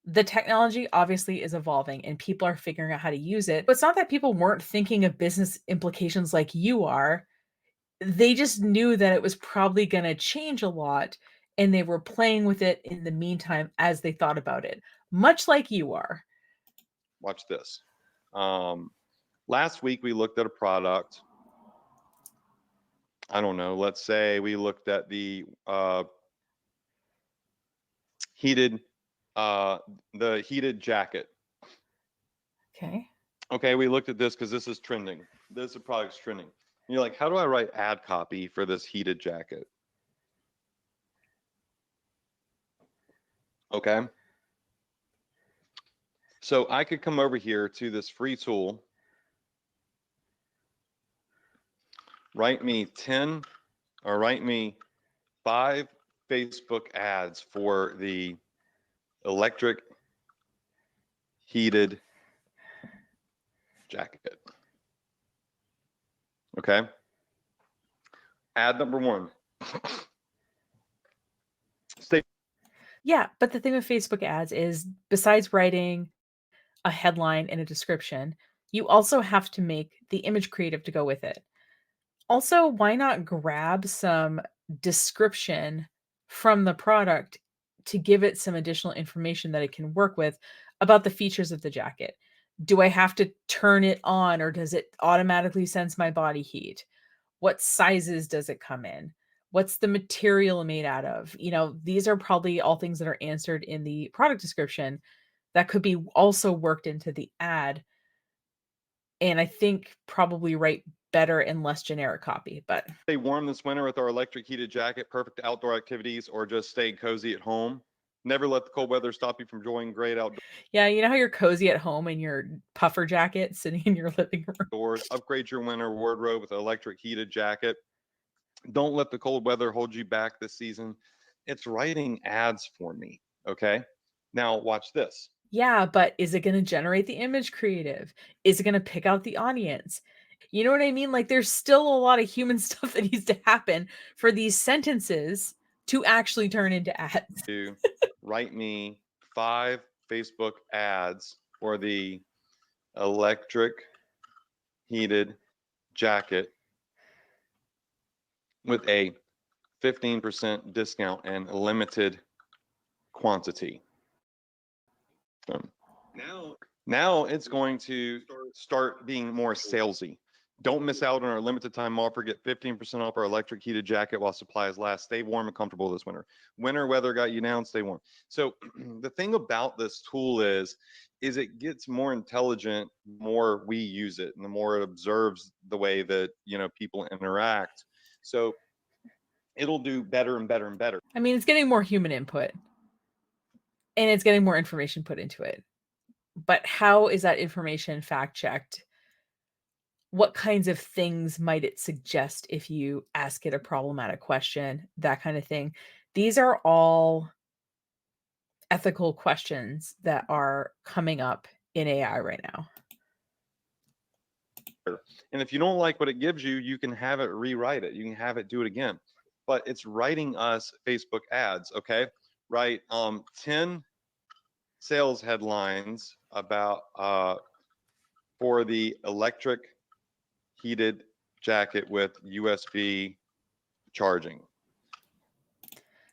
the technology obviously is evolving and people are figuring out how to use it. But it's not that people weren't thinking of business implications like you are. They just knew that it was probably going to change a lot and they were playing with it in the meantime as they thought about it, much like you are. Watch this. Last week we looked at a product. I don't know. Let's say we looked at the heated jacket. Okay. Okay, we looked at this because this is trending. This product's trending. And you're like, how do I write ad copy for this heated jacket? Okay. So I could come over here to this free tool, write me 10 or write me 5 Facebook ads for the electric heated jacket. Okay. Ad number 1. Stay. Yeah, but the thing with Facebook ads is besides writing a headline and a description, you also have to make the image creative to go with it. Also, why not grab some description from the product to give it some additional information that it can work with about the features of the jacket? Do I have to turn it on or does it automatically sense my body heat? What sizes does it come in? What's the material made out of? These are probably all things that are answered in the product description that could be also worked into the ad, and I think probably write better and less generic copy, but Stay warm this winter with our electric heated jacket, perfect outdoor activities, or just stay cozy at home. Never let the cold weather stop you from enjoying great yeah, you know how you're cozy at home in your puffer jacket sitting in your living room? outdoors. Upgrade your winter wardrobe with an electric heated jacket. Don't let the cold weather hold you back this season. It's writing ads for me. Okay. Now, watch this. Yeah, but is it gonna generate the image creative? Is it gonna pick out the audience? You know what I mean? Like, there's still a lot of human stuff that needs to happen for these sentences to actually turn into ads. To write me 5 Facebook ads for the electric heated jacket with a 15% discount and limited quantity. Now it's going to start being more salesy. Don't miss out on our limited time offer. Get 15% off our electric heated jacket while supplies last. Stay warm and comfortable this winter. Winter weather got you down, stay warm. So the thing about this tool is it gets more intelligent the more we use it and the more it observes the way that people interact. So it'll do better and better and better. I mean, it's getting more human input and it's getting more information put into it. But how is that information fact checked? What kinds of things might it suggest if you ask it a problematic question, that kind of thing? These are all ethical questions that are coming up in AI right now. And if you don't like what it gives you, you can have it rewrite it. You can have it do it again. But it's writing us Facebook ads, okay? Write 10 sales headlines about for the electric heated jacket with USB charging.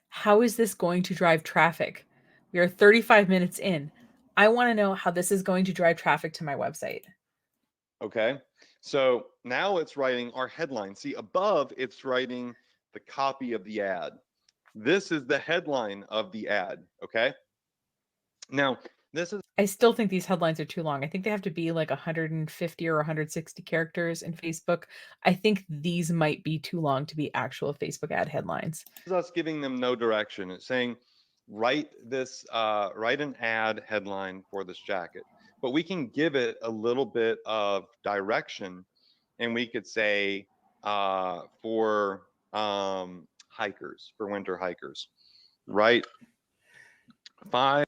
How is this going to drive traffic? We are 35 minutes in. I want to know how this is going to drive traffic to my website. Okay. So now it's writing our headline. See, above it's writing the copy of the ad. This is the headline of the ad. Okay. Now, this is I still think these headlines are too long. I think they have to be like 150 or 160 characters in Facebook. I think these might be too long to be actual Facebook ad headlines. us giving them no direction. It's saying, write an ad headline for this jacket. but we can give it a little bit of direction, and we could say for hikers, for winter hikers, right? Five.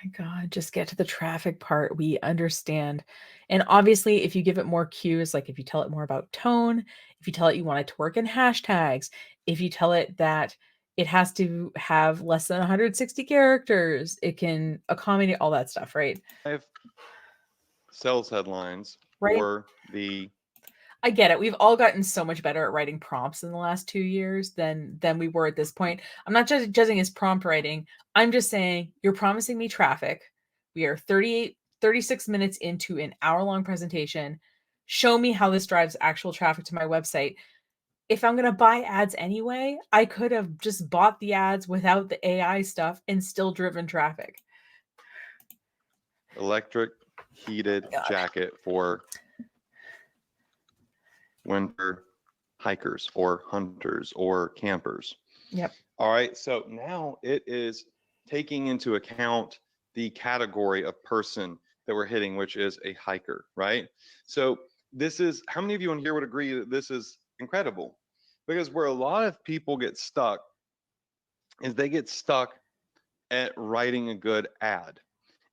My God, just get to the traffic part. We understand. And obviously, if you give it more cues, like if you tell it more about tone, if you tell it you want it to work in hashtags, if you tell it that it has to have less than 160 characters, it can accommodate all that stuff, right? Sales headlines Right. for the I get it. We've all gotten so much better at writing prompts in the last 2 years than we were at this point. I'm not just judging his prompt writing. I'm just saying you're promising me traffic. We are 36 minutes into an hour-long presentation. Show me how this drives actual traffic to my website. If I'm going to buy ads anyway, I could have just bought the ads without the AI stuff and still driven traffic. electric heated God. jacket for winter hikers or hunters or campers. Yep. All right, so now it is taking into account the category of person that we're hitting, which is a hiker, right? So this is, how many of you in here would agree that this is incredible? Because where a lot of people get stuck is they get stuck at writing a good ad.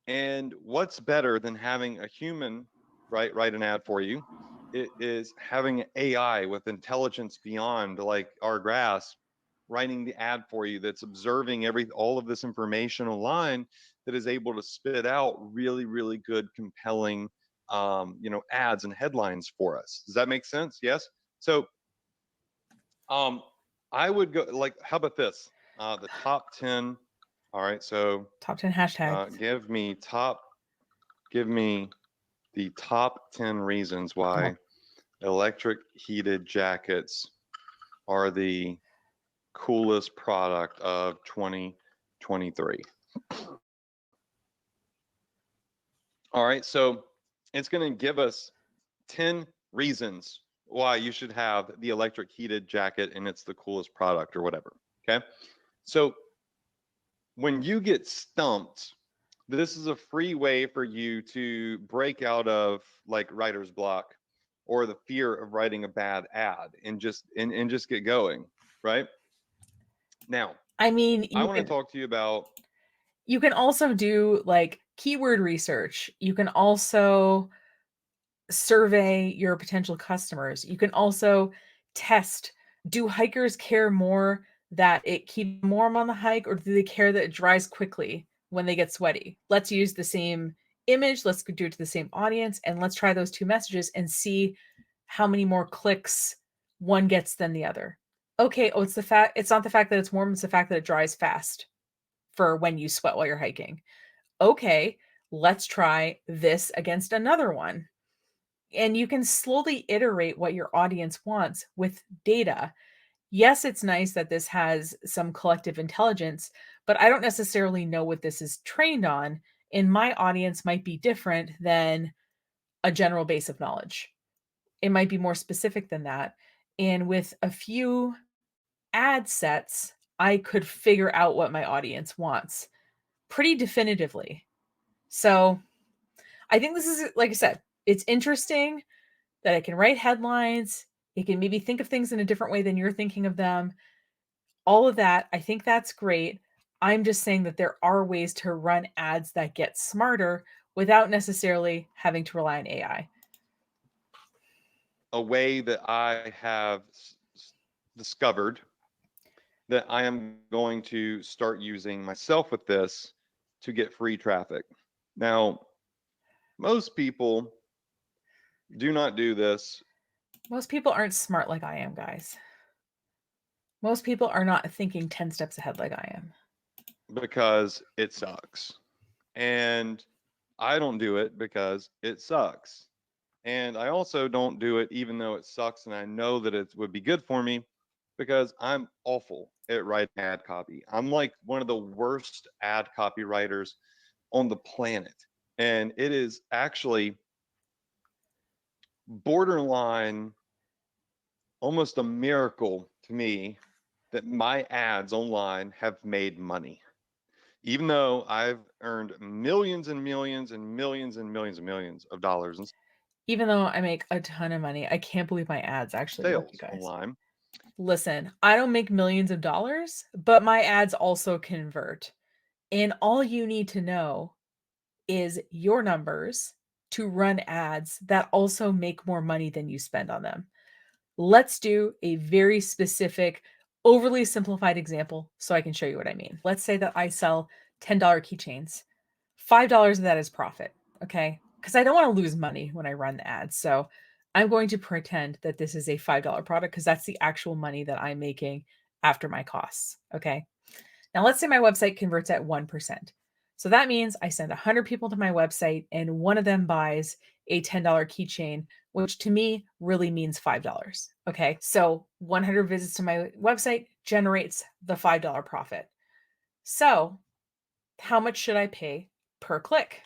And what's better than having a human write an ad for you? It is having AI with intelligence beyond like our grasp writing the ad for you, that's observing all of this information online, that is able to spit out really, really good, compelling ads and headlines for us. Does that make sense? Yes. So I would go like, how about this? The top 10. All right, so Top 10 hashtags. give me the top 10 reasons why electric heated jackets are the coolest product of 2023. All right, so it's going to give us 10 reasons why you should have the electric heated jacket and it's the coolest product or whatever. Okay, so when you get stumped, this is a free way for you to break out of like writer's block or the fear of writing a bad ad and just get going, right? Now, I mean, I want to talk to you about, you can also do like keyword research. You can also survey your potential customers. You can also test, do hikers care more that it keeps them warm on the hike, or do they care that it dries quickly when they get sweaty? Let's use the same image, let's do it to the same audience, and let's try those two messages and see how many more clicks one gets than the other. Okay, oh, it's not the fact that it's warm, it's the fact that it dries fast for when you sweat while you're hiking. Okay, let's try this against another one. And you can slowly iterate what your audience wants with data. Yes, it's nice that this has some collective intelligence, but I don't necessarily know what this is trained on. And my audience might be different than a general base of knowledge. It might be more specific than that. And with a few ad sets, I could figure out what my audience wants pretty definitively. So I think this is, like I said, it's interesting that it can write headlines. It can maybe think of things in a different way than you're thinking of them. All of that, I think that's great. I'm just saying that there are ways to run ads that get smarter without necessarily having to rely on AI. a way that I have discovered that I am going to start using myself with this to get free traffic. Now, most people do not do this Most people aren't smart like I am, guys. Most people are not thinking 10 steps ahead like I am. because it sucks. And I don't do it because it sucks. And I also don't do it even though it sucks and I know that it would be good for me, because I'm awful at writing ad copy. I'm like one of the worst ad copywriters on the planet. And it is actually borderline almost a miracle to me that my ads online have made money. even though I've earned millions and millions and millions and millions and millions of dollars in Even though I make a ton of money, I can't believe my ads actually work, you sales guys. online. Listen, I don't make millions of dollars, but my ads also convert. And all you need to know is your numbers to run ads that also make more money than you spend on them. Let's do a very specific, overly simplified example so I can show you what I mean. Let's say that I sell $10 keychains. $5 of that is profit, okay? Because I don't want to lose money when I run the ads. So I'm going to pretend that this is a $5 product because that's the actual money that I'm making after my costs, okay? Now let's say my website converts at 1%. So that means I send 100 people to my website and one of them buys a $10 keychain, which to me really means $5. Okay. So 100 visits to my website generates the $5 profit. So how much should I pay per click?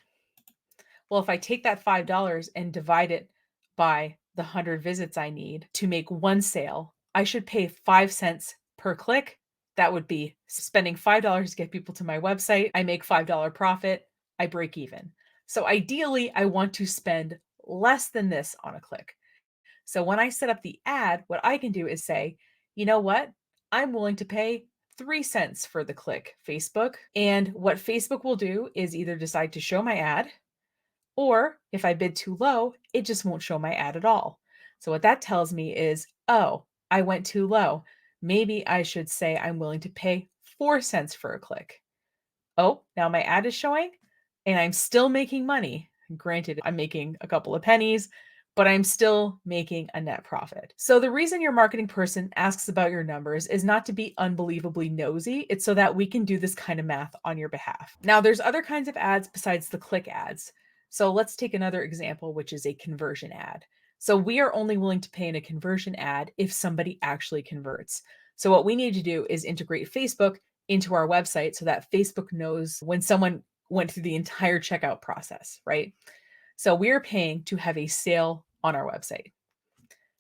Well, if I take that $5 and divide it by the 100 visits I need to make one sale, I should pay 5 cents per click. That would be spending $5 to get people to my website. I make $5 profit. I break even. So ideally, I want to spend less than this on a click. So when I set up the ad, what I can do is say, you know what? I'm willing to pay 3 cents for the click, Facebook. And what Facebook will do is either decide to show my ad, or if I bid too low, it just won't show my ad at all. So what that tells me is, oh, I went too low. Maybe I should say I'm willing to pay 4 cents for a click. Oh, now my ad is showing and I'm still making money. Granted, I'm making a couple of pennies, but I'm still making a net profit. So the reason your marketing person asks about your numbers is not to be unbelievably nosy. It's so that we can do this kind of math on your behalf. Now, there's other kinds of ads besides the click ads. So let's take another example, which is a conversion ad. So we are only willing to pay in a conversion ad if somebody actually converts. So what we need to do is integrate Facebook into our website so that Facebook knows when someone went through the entire checkout process, right? So we're paying to have a sale on our website.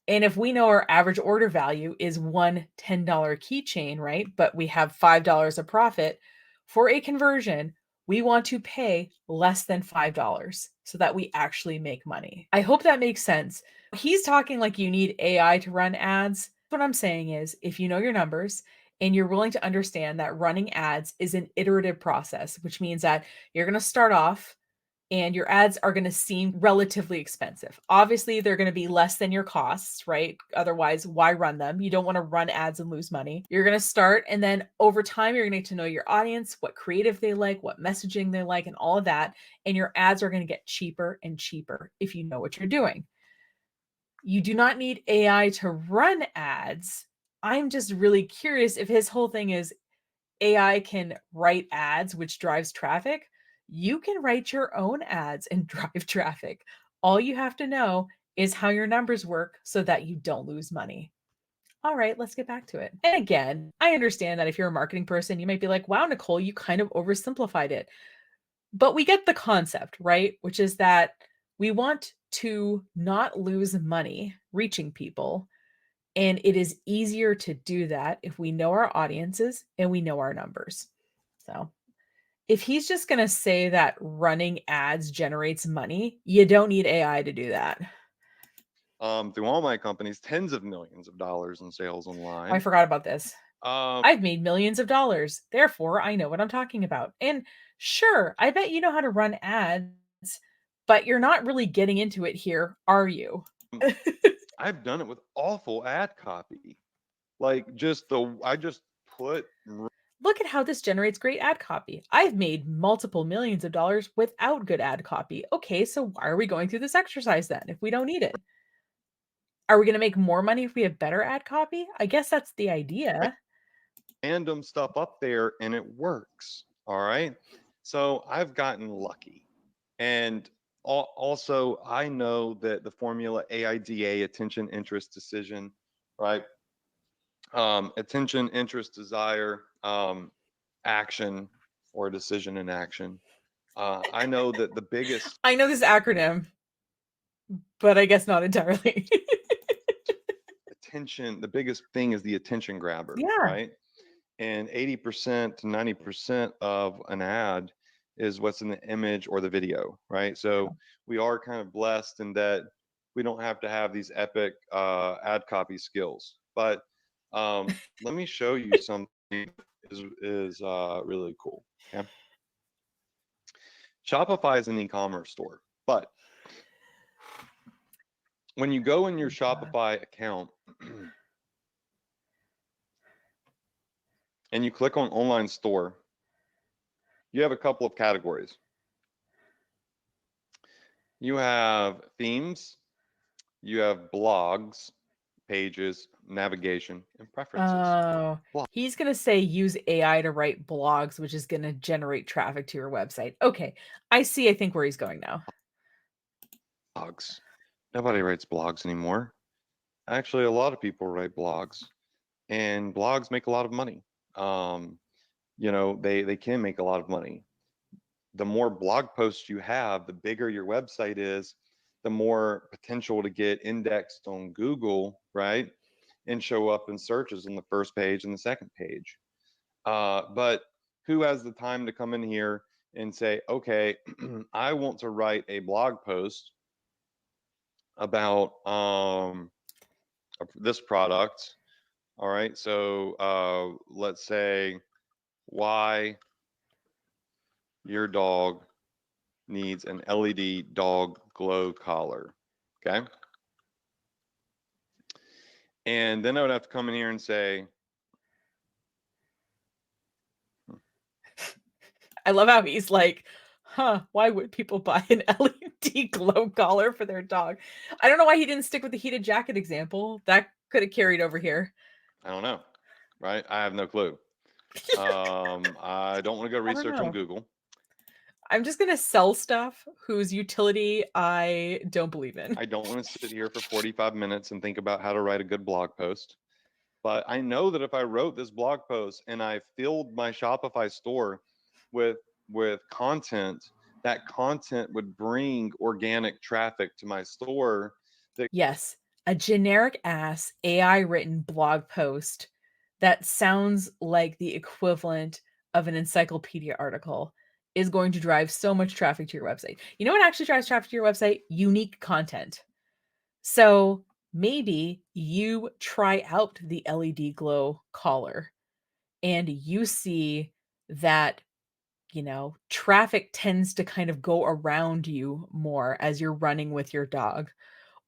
And if we know our average order value is one $10 keychain, right? But we have $5 of profit for a conversion, we want to pay less than $5 so that we actually make money. I hope that makes sense. He's talking like you need AI to run ads. What I'm saying is, if you know your numbers and you're willing to understand that running ads is an iterative process, which means that you're going to start off and your ads are going to seem relatively expensive. Obviously, they're going to be less than your costs, right? Otherwise, why run them? You don't want to run ads and lose money. You're going to start, and then over time, you're going to get to know your audience, what creative they like, what messaging they like, and all of that. And your ads are going to get cheaper and cheaper if you know what you're doing. You do not need AI to run ads. I'm just really curious if his whole thing is AI can write ads, which drives traffic. You can write your own ads and drive traffic. All you have to know is how your numbers work so that you don't lose money. All right, let's get back to it. And again, I understand that if you're a marketing person, you might be like, wow, Nicole, you kind of oversimplified it. But we get the concept, right? Which is that we want to not lose money reaching people. And it is easier to do that if we know our audiences and we know our numbers. So if he's just going to say that running ads generates money, you don't need AI to do that. Through all my companies, tens of millions of dollars in sales I online. forgot about this. Um, I've made millions of dollars. Therefore, I know what I'm talking about. And sure, I bet you know how to run ads, but you're not really getting into it here, are you? I've done it with awful ad copy. Like just the I just put Look at how this generates great ad copy. I've made multiple millions of dollars without good ad copy. Okay, so why are we going through this exercise then if we don't need it? Are we going to make more money if we have better ad copy? I guess that's the idea. random stuff up there and it works. All right. So I've gotten lucky. And also, I know that the formula AIDA, attention, interest, decision, right? Attention, interest, desire, action, or decision and action. I know that the biggest I know this acronym, but I guess not entirely. attention, the biggest thing is the attention grabber, Yeah. right? And 80% to 90% of an ad is what's in the image or the video, right? So we are kind of blessed in that we don't have to have these epic ad copy skills. But let me show you something is really cool. Okay. Shopify is an e-commerce store, but when you go in your Shopify account and you click on online store, you have a couple of categories. You have themes, you have blogs, pages, navigation, and preferences. Oh, he's gonna say use AI to write blogs, which is gonna generate traffic to your website. Okay, I see. I think where he's going now. Blogs. Nobody writes blogs anymore. Actually, a lot of people write blogs, and blogs make a lot of money. Um, they can make a lot of money. The more blog posts you have, the bigger your website is, the more potential to get indexed on Google, right? And show up in searches on the first page and the second page. But who has the time to come in here and say, okay, I want to write a blog post about this product. All right. So let's say why your dog needs an LED dog glow collar. Okay. And then I would have to come in here and say, I love how he's like, huh, why would people buy an LED glow collar for their dog? I don't know why he didn't stick with the heated jacket example. That could have carried over here. I don't know. Right. I have no clue. I don't want to go I don't research on know. Google. I'm just gonna sell stuff whose utility I don't believe in. I don't want to sit here for 45 minutes and think about how to write a good blog post. But I know that if I wrote this blog post and I filled my Shopify store with content, that content would bring organic traffic to my store. Yes, a generic ass AI written blog post that sounds like the equivalent of an encyclopedia article is going to drive so much traffic to your website. You know what actually drives traffic to your website? Unique content. So maybe you try out the LED glow collar and you see that, traffic tends to kind of go around you more as you're running with your dog.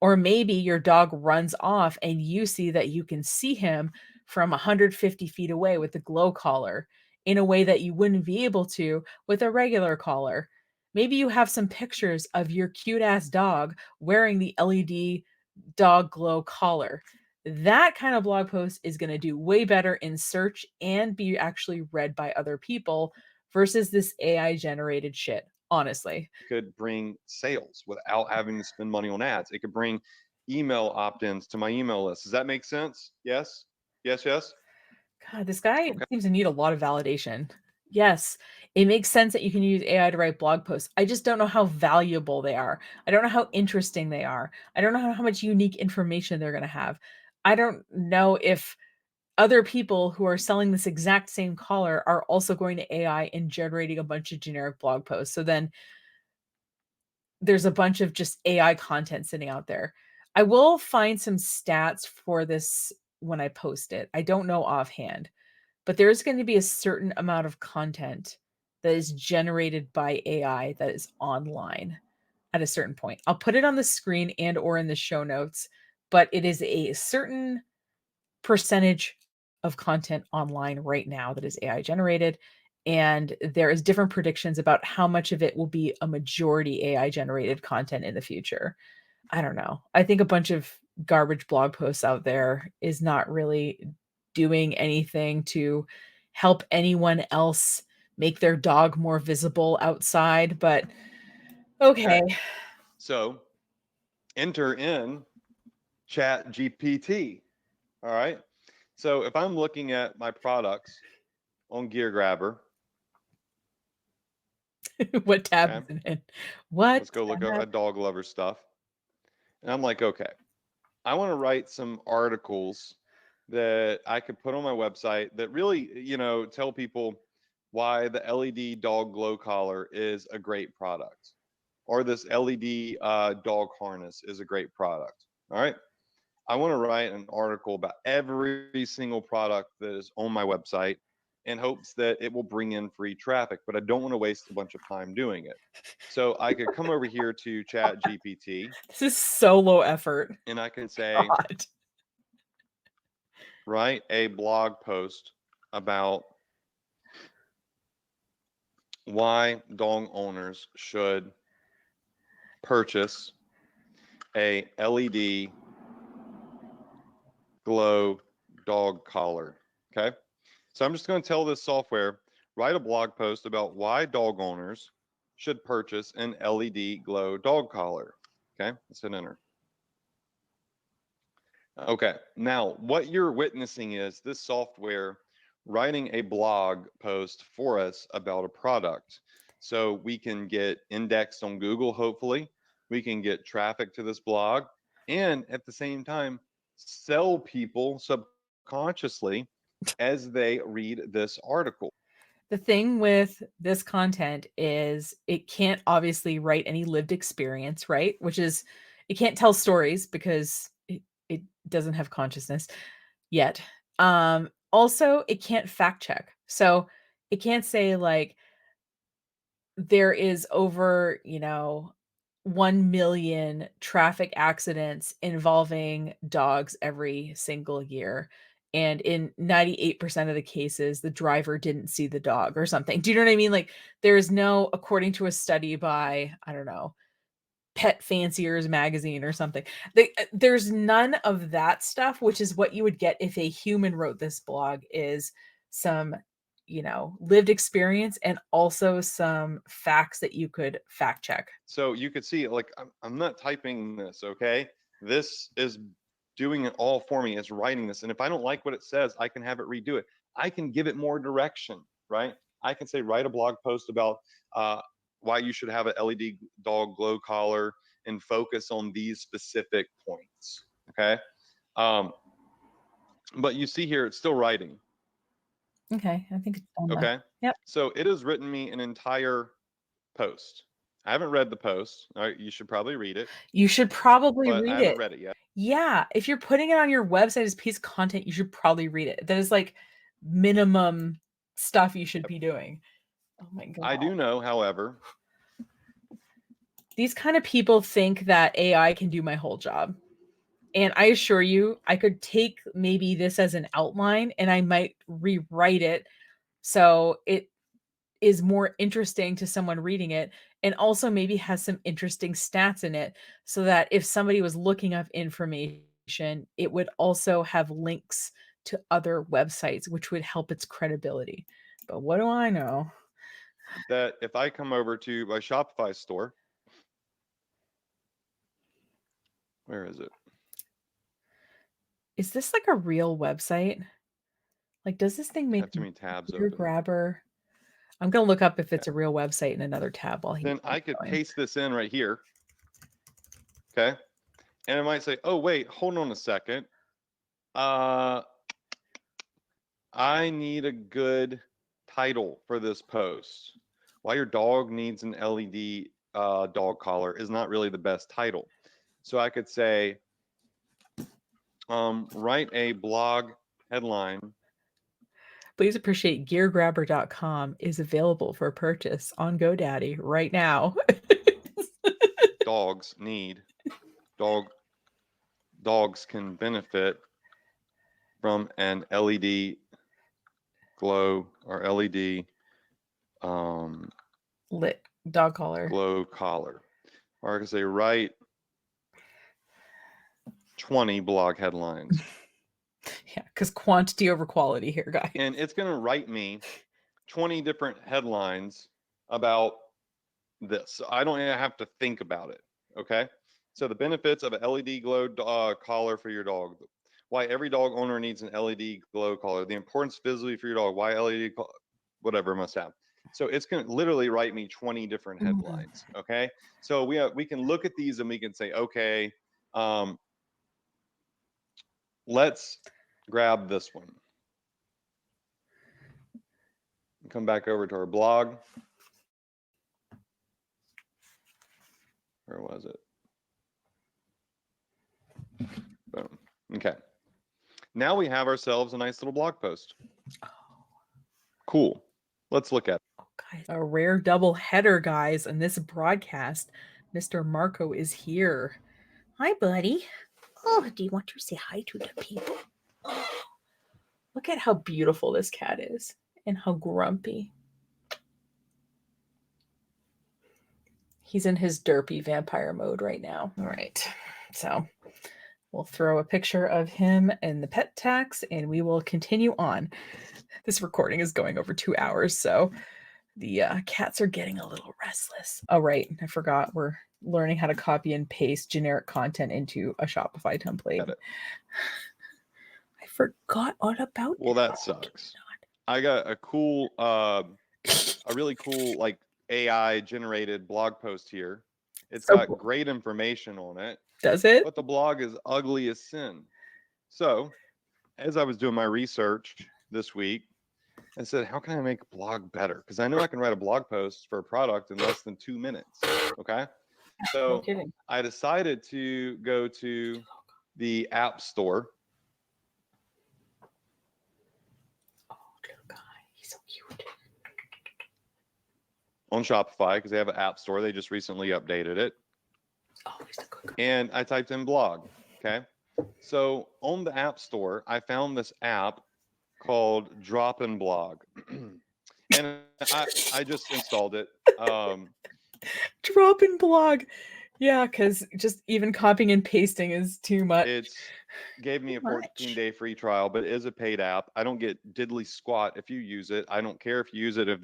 Or maybe your dog runs off and you see that you can see him from 150 feet away with the glow collar in a way that you wouldn't be able to with a regular collar. Maybe you have some pictures of your cute ass dog wearing the LED dog glow collar. That kind of blog post is going to do way better in search and be actually read by other people versus this AI generated shit, honestly. Could bring sales without having to spend money on ads. It could bring email opt-ins to my email list. Does that make sense? Yes. Yes. Yes. God, this guy Okay. seems to need a lot of validation. Yes, it makes sense that you can use AI to write blog posts. I just don't know how valuable they are. I don't know how interesting they are. I don't know how much unique information they're going to have. I don't know if other people who are selling this exact same collar are also going to AI and generating a bunch of generic blog posts. So then there's a bunch of just AI content sitting out there. I will find some stats for this when I post it. I don't know offhand, but there's going to be a certain amount of content that is generated by AI that is online at a certain point. I'll put it on the screen and or in the show notes, but it is a certain percentage of content online right now that is AI generated. And there is different predictions about how much of it will be a majority AI generated content in the future. I don't know. I think a bunch of garbage blog posts out there is not really doing anything to help anyone else make their dog more visible outside, but okay. So enter in Chat GPT. All right. So if I'm looking at my products on Gear Grabber, What tab okay, is it in? What let's go look tab? at dog lover stuff. And I'm like, okay, I want to write some articles that I could put on my website that really, tell people why the LED dog glow collar is a great product, or this LED dog harness is a great product. All right. I want to write an article about every single product that is on my website in hopes that it will bring in free traffic, but I don't want to waste a bunch of time doing it. So I could come over here to Chat GPT This is so low effort. and I can say, God. write a blog post about why dog owners should purchase a LED glow dog collar. Okay. So I'm just going to tell this software, write a blog post about why dog owners should purchase an LED glow dog collar. Okay. Let's hit enter. Okay. Now, what you're witnessing is this software writing a blog post for us about a product. So we can get indexed on Google, hopefully. We can get traffic to this blog and at the same time sell people subconsciously as they read this article. The thing with this content is it can't obviously write any lived experience, right? Which is, it can't tell stories because it doesn't have consciousness yet. Also, it can't fact check. So it can't say like there is over, 1 million traffic accidents involving dogs every single year. And in 98% of the cases, the driver didn't see the dog or something. Do you know what I mean? Like, there is no, according to a study by, I don't know, Pet Fanciers magazine or something. There's none of that stuff, which is what you would get if a human wrote this blog, is some, lived experience and also some facts that you could fact check. So you could see, like, I'm not typing this, okay? This is doing it all for me. It's writing this. And if I don't like what it says, I can have it redo it. I can give it more direction, right? I can say, write a blog post about uh, why you should have an LED dog glow collar and focus on these specific points, okay? Um, but you see here, it's still writing, Okay, I think it's done now. okay? Yep. So it has written me an entire post. I haven't read the post. All right, you should probably read it, You should probably but I read haven't it. read it yet. Yeah, if you're putting it on your website as a piece of content, you should probably read it. That is like minimum stuff you should be doing. Oh my god. I do know, however, These kind of people think that AI can do my whole job. And I assure you, I could take maybe this as an outline and I might rewrite it so it is more interesting to someone reading it, and also maybe has some interesting stats in it so that if somebody was looking up information, it would also have links to other websites, which would help its credibility. But what do I know? that if I come over to my Shopify store, where is it? Is this like a real website? Like, does this thing I make have too many tabs Gear open. Grabber? I'm gonna look up if Okay. it's a real website in another tab while he's Then I could going. paste this in right here. Okay. And it might say, oh, wait, hold on a second. I need a good title for this post. Why your dog needs an LED dog collar is not really the best title. So I could say, write a blog headline. Please appreciate geargrabber.com is available for purchase on GoDaddy right now. Dogs need dogs can benefit from an LED glow or LED Lit dog collar. glow collar. Or I can say write 20 blog headlines. Yeah, because quantity over quality here, guys. And it's going to write me 20 different headlines about this. So I don't even have to think about it. Okay. So the benefits of an LED glow collar for your dog. Why every dog owner needs an LED glow collar. The importance physically for your dog. Why LED, whatever it must have. So it's going to literally write me 20 different headlines. Okay. So we can look at these and we can say, okay, let's grab this one. Come back over to our blog. Where was it? Boom. Okay. Now we have ourselves a nice little blog post. Cool. Let's look at it. Oh, guys, a rare double header, guys, in this broadcast. Mr. Marco is here. Hi, buddy. Oh, do you want to say hi to the people? Oh, look at how beautiful this cat is and how grumpy. He's in his derpy vampire mode right now. All right. So we'll throw a picture of him in the pet tax and we will continue on. This recording is going over 2 hours, so the cats are getting a little restless. Oh, right. I forgot. We're learning how to copy and paste generic content into a Shopify template. I forgot all about Well, that sucks. I got a cool, a really cool, like, AI generated blog post here. It's got great information on it. Does it? But the blog is ugly as sin. So, as I was doing my research this week, I said, how can I make a blog better? Because I know I can write a blog post for a product in less than 2 minutes. Okay. So I decided to go to the App Store. Oh, little guy. He's so cute. On Shopify, because they have an App Store. They just recently updated it. Oh, he's a good guy. And I typed in blog. Okay. So on the App Store, I found this app called Drop-in Blog. And I just installed it. Drop-in Blog. Yeah, because just even copying and pasting is too much. It's gave me a 14-day free trial, but it is a paid app. I don't get diddly squat if you use it. I don't care if you use it. If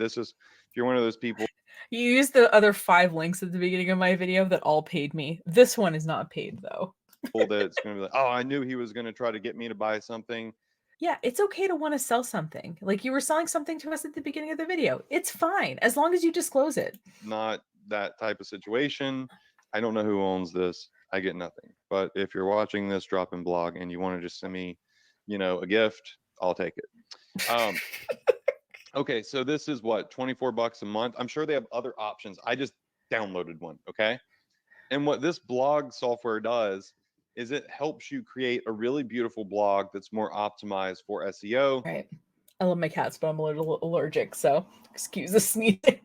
you're one of those people. You used the other 5 links at the beginning of my video that all paid me. This one is not paid, though. That's going to be like, oh, I knew he was going to try to get me to buy something. Yeah, it's okay to want to sell something. Like you were selling something to us at the beginning of the video. It's fine, as long as you disclose it. Not that type of situation. I don't know who owns this. I get nothing. But if you're watching this Drop-in Blog and you want to just send me, a gift, I'll take it. Okay, so this is what, $24 a month? I'm sure they have other options. I just downloaded one, okay? And what this blog software does is it helps you create a really beautiful blog that's more optimized for SEO. Right. I love my cats, but I'm a little allergic, so excuse the sneezing.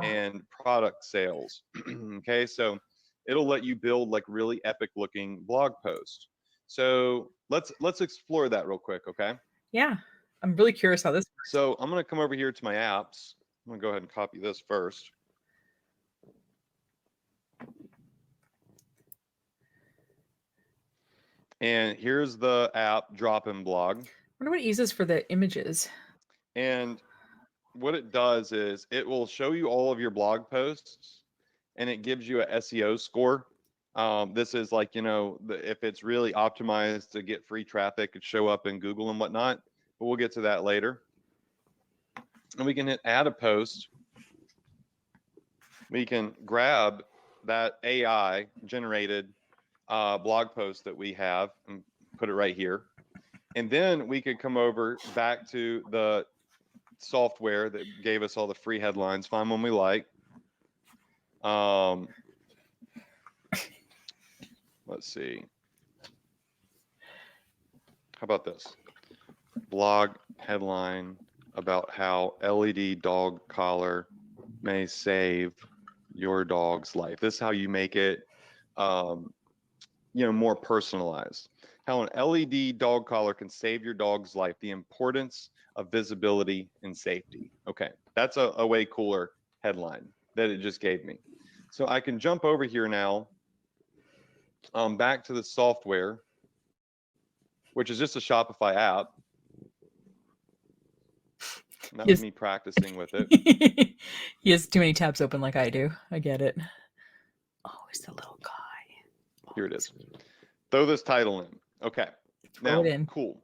And product sales. Okay, so it'll let you build like really epic looking blog posts. So let's explore that real quick, okay? Yeah, I'm really curious how this works. So I'm going to come over here to my apps. I'm going to go ahead and copy this first. And here's the app Drop-in Blog. I wonder what it uses for the images. And what it does is it will show you all of your blog posts and it gives you a SEO score. This is like, if it's really optimized to get free traffic, it show up in Google and whatnot, but we'll get to that later. And we can hit add a post. We can grab that AI generated blog post that we have and put it right here. And then we could come over back to the software that gave us all the free headlines, find one we like. Let's see. How about this? Blog headline about how LED dog collar may save your dog's life. This is how you make it, more personalized. How an LED dog collar can save your dog's life. The importance of visibility and safety. Okay, that's a way cooler headline that it just gave me. So I can jump over here now, back to the software, which is just a Shopify app. And that was me practicing with it. He has too many tabs open like I do. I get it. Oh, it's the little guy. Here it is. Throw this title in. Okay. Throw it in. Cool.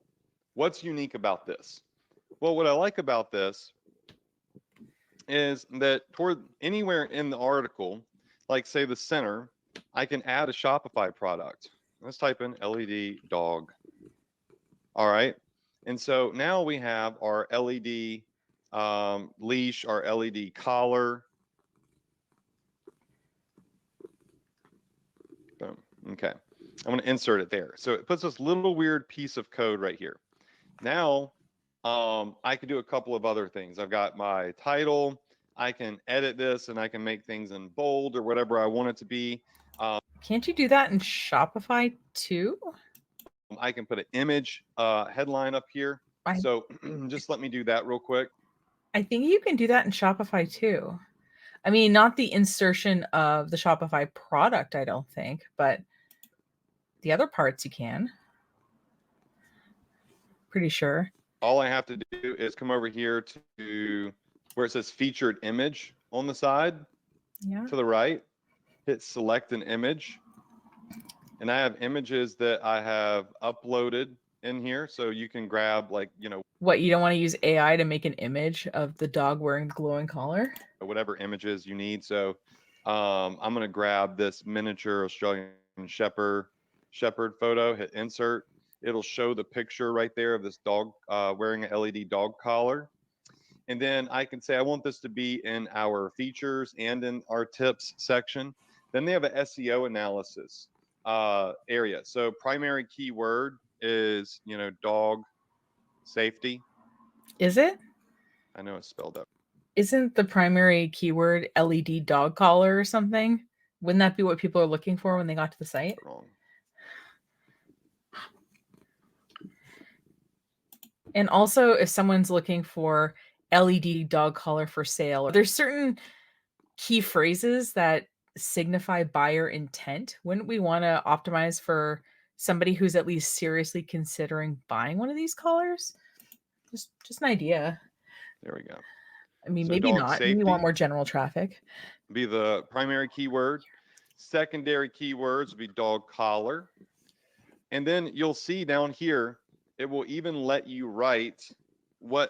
What's unique about this? Well, what I like about this is that toward anywhere in the article, like say the center, I can add a Shopify product. Let's type in LED dog All right. And so now we have our LED leash, our LED collar. Boom. Okay. I'm going to insert it there. So it puts this little weird piece of code right here. Now, I can do a couple of other things. I've got my title. I can edit this and I can make things in bold or whatever I want it to be. Can't you do that in Shopify too? I can put an image headline up here. So just let me do that real quick. I think you can do that in Shopify too. I mean, not the insertion of the Shopify product, I don't think, but the other parts you can. Pretty sure. All I have to do is come over here to where it says featured image on the side to the right, hit select an image. And I have images that I have uploaded in here. So you can grab like, what, you don't want to use AI to make an image of the dog wearing the glowing collar? Whatever images you need. So I'm going to grab this miniature Australian shepherd photo, hit insert. It'll show the picture right there of this dog wearing an LED dog collar. And then I can say I want this to be in our features and in our tips section. Then they have an SEO analysis area. So primary keyword is, dog safety. Is it? I know it's spelled out. Isn't the primary keyword LED dog collar or something? Wouldn't that be what people are looking for when they got to the site? Wrong. And also, if someone's looking for LED dog collar for sale, there's certain key phrases that signify buyer intent. Wouldn't we want to optimize for somebody who's at least seriously considering buying one of these collars? Just an idea. There we go. I mean, So maybe not. Maybe we want more general traffic. Be the primary keyword. Secondary keywords will be dog collar. And then you'll see down here, it will even let you write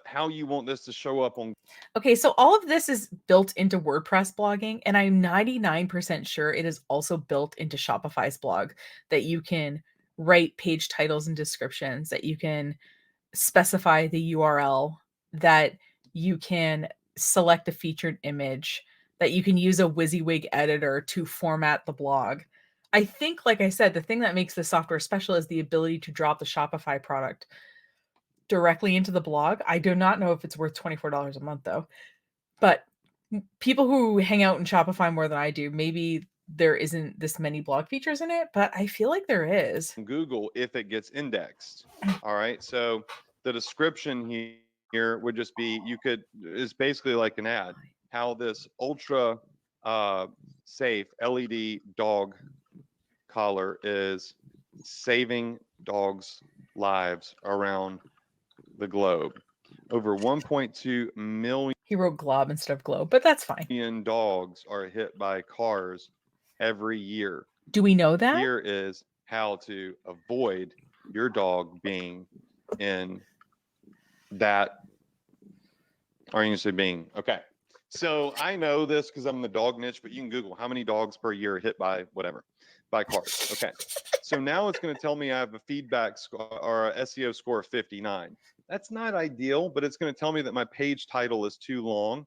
how you want this to show up on. Okay, so all of this is built into WordPress blogging, and I'm 99% sure it is also built into Shopify's blog, that you can write page titles and descriptions, that you can specify the URL, that you can select a featured image, that you can use a WYSIWYG editor to format the blog. I think, like I said, the thing that makes this software special is the ability to drop the Shopify product directly into the blog. I do not know if it's worth $24 a month though, but people who hang out in Shopify more than I do, maybe there isn't this many blog features in it, but I feel like there is. Google if it gets indexed. All right. So the description here would just be, it's basically like an ad, how this ultra safe LED dog collar is saving dogs' lives around the globe. Over 1.2 million. He wrote glob instead of globe, but that's fine. Dogs are hit by cars every year. Do we know that? Here is how to avoid your dog being in that. Or you say being, okay. So I know this because I'm in the dog niche, but you can Google how many dogs per year are hit by whatever, by cars. Okay. So now it's going to tell me I have a feedback score or a SEO score of 59. That's not ideal, but it's going to tell me that my page title is too long.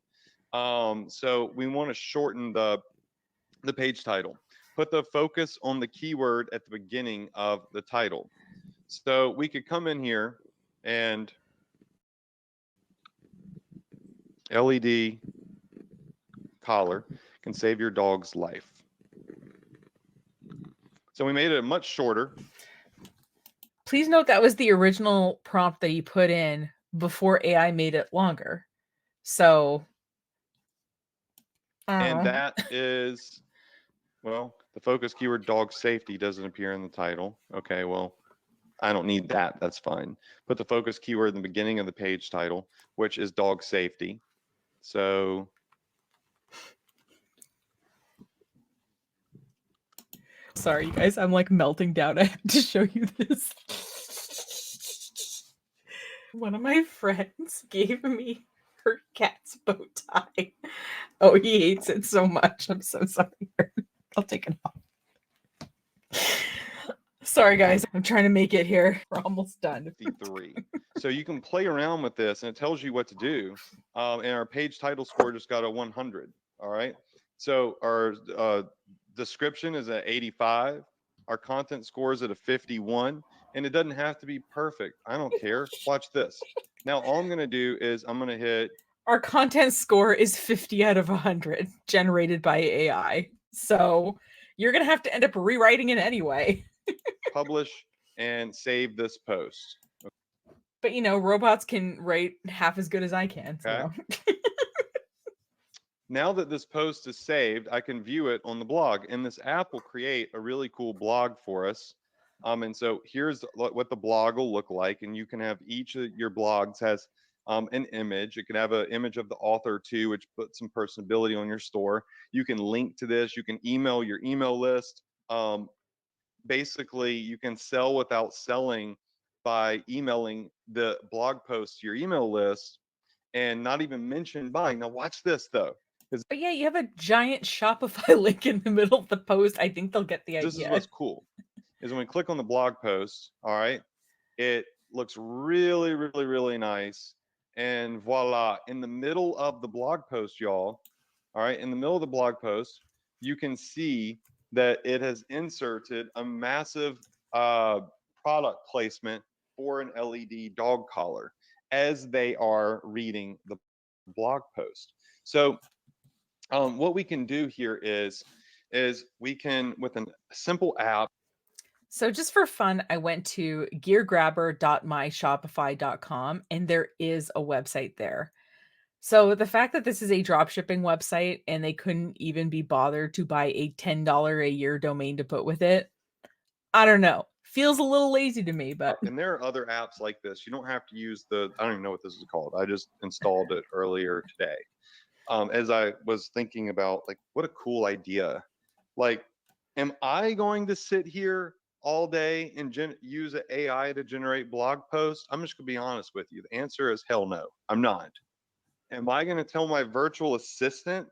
So we want to shorten the page title. Put the focus on the keyword at the beginning of the title. So we could come in here and LED collar can save your dog's life. So we made it much shorter. Please note that was the original prompt that he put in before AI made it longer. So, and that is, well, the focus keyword dog safety doesn't appear in the title. Okay, well, I don't need that. That's fine. Put the focus keyword in the beginning of the page title, which is dog safety. So sorry, you guys, I'm like melting down. I have to show you this. One of my friends gave me her cat's bow tie. Oh, he hates it so much. I'm so sorry. I'll take it off. Sorry, guys. I'm trying to make it here. We're almost done. 53. So you can play around with this and it tells you what to do. And our page title score just got a 100. All right. So our description is at 85. Our content score is at a 51. And it doesn't have to be perfect. I don't care. Watch this. Now, all I'm going to do is I'm going to hit. Our content score is 50 out of 100 generated by AI. So you're going to have to end up rewriting it anyway. Publish and save this post. But robots can write half as good as I can. Okay. So. Now that this post is saved, I can view it on the blog, and this app will create a really cool blog for us. And so here's what the blog will look like, and you can have each of your blogs has an image. It can have an image of the author too, which puts some personability on your store. You can link to this. You can email your email list. Basically, you can sell without selling by emailing the blog post to your email list and not even mention buying. Now watch this though. But yeah, you have a giant Shopify link in the middle of the post. I think they'll get the idea. This is what's cool, is when we click on the blog post, all right, it looks really, really, really nice. And voila, in the middle of the blog post, y'all, all right, in the middle of the blog post, you can see that it has inserted a massive product placement for an LED dog collar as they are reading the blog post. So what we can do here is we can, with a simple app. So just for fun, I went to geargrabber.myshopify.com and there is a website there. So the fact that this is a drop shipping website and they couldn't even be bothered to buy a $10 a year domain to put with it, I don't know. Feels a little lazy to me, but. And there are other apps like this. You don't have to use I don't even know what this is called. I just installed it earlier today. As I was thinking about, like, what a cool idea. Like, am I going to sit here all day and use an AI to generate blog posts? I'm just going to be honest with you. The answer is hell no, I'm not. Am I going to tell my virtual assistant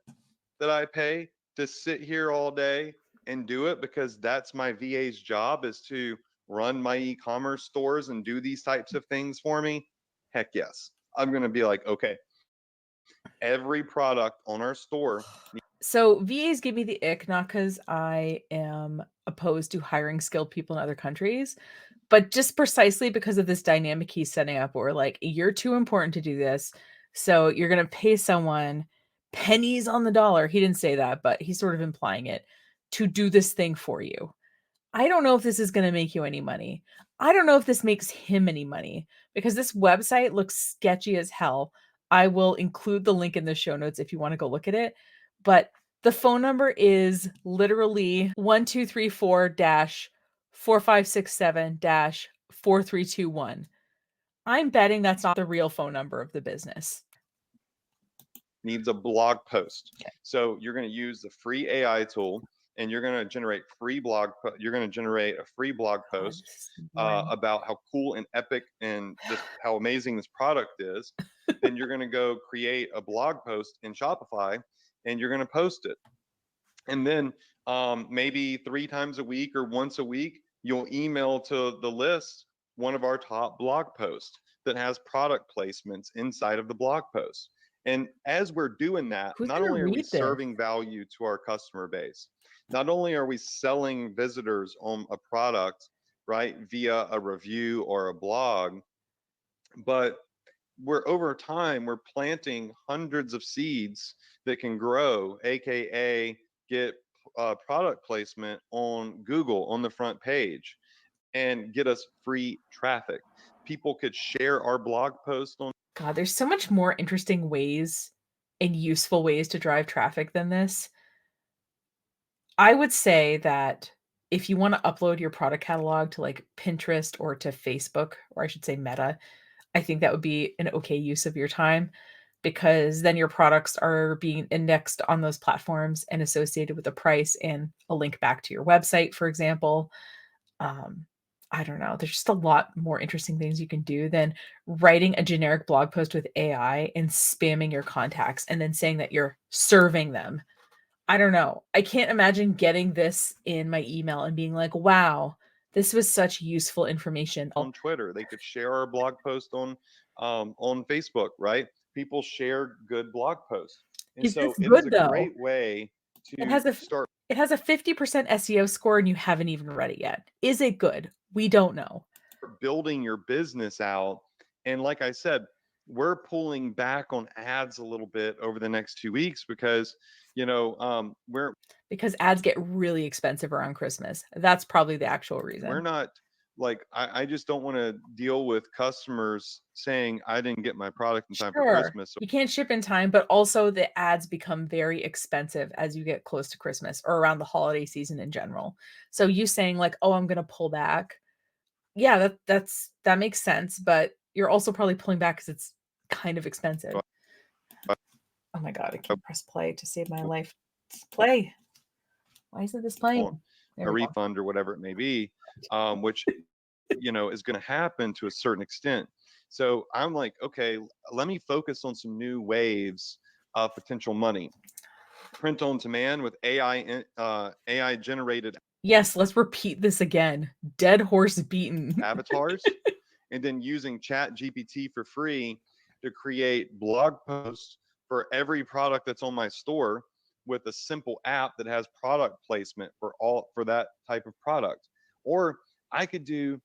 that I pay to sit here all day and do it because that's my VA's job, is to run my e-commerce stores and do these types of things for me? Heck yes. I'm going to be like, okay, every product on our store. So VAs give me the ick, not because I am opposed to hiring skilled people in other countries, but just precisely because of this dynamic he's setting up where, like, you're too important to do this. So you're going to pay someone pennies on the dollar. He didn't say that, but he's sort of implying it, to do this thing for you. I don't know if this is going to make you any money. I don't know if this makes him any money because this website looks sketchy as hell. I will include the link in the show notes if you want to go look at it. But the phone number is literally 1234-4567-4321. I'm betting that's not the real phone number of the business. Needs a blog post. Okay. So you're going to use the free AI tool and you're going to generate you're going to generate a free blog post about how cool and epic and how amazing this product is. Then you're going to go create a blog post in Shopify and you're going to post it. And then maybe 3 times a week or once a week, you'll email to the list one of our top blog posts that has product placements inside of the blog post. And as we're doing that, not only are we serving value to our customer base, not only are we selling visitors on a product, right, via a review or a blog, but over time, we're planting hundreds of seeds that can grow, AKA get product placement on Google on the front page and get us free traffic. People could share our blog post on. God, there's so much more interesting ways and useful ways to drive traffic than this. I would say that if you want to upload your product catalog to like Pinterest or to Facebook, or I should say Meta, I think that would be an okay use of your time, because then your products are being indexed on those platforms and associated with a price and a link back to your website, for example. I don't know. There's just a lot more interesting things you can do than writing a generic blog post with AI and spamming your contacts and then saying that you're serving them. I don't know. I can't imagine getting this in my email and being like, wow, This was such useful information. On Twitter. They could share our blog post on Facebook, right? People share good blog posts. And Is so this it is good a though? great way It to has a start it has a 50% SEO score and you haven't even read it yet. Is it good? We don't know. building your business out. And like I said, we're pulling back on ads a little bit over the next 2 weeks because, we're Because ads get really expensive around Christmas. That's probably the actual we're reason. not like I just don't want to deal with customers saying I didn't get my product in time for Sure. Christmas. So You can't ship in time, but also the ads become very expensive as you get close to Christmas or around the holiday season in general. So you saying like, "Oh, I'm going to pull back." Yeah, that makes sense, but you're also probably pulling back cuz it's kind of expensive. Oh my god, I can't press play to save my life. Play. Why isn't this want playing? There a we go. refund or whatever it may be, which is going to happen to a certain extent. So I'm like, okay, let me focus on some new waves of potential money. Print on demand with AI generated Yes, let's repeat this again. Dead horse beaten. avatars, and then using Chat GPT for free to create blog posts for every product that's on my store with a simple app that has product placement for that type of product. Or I could do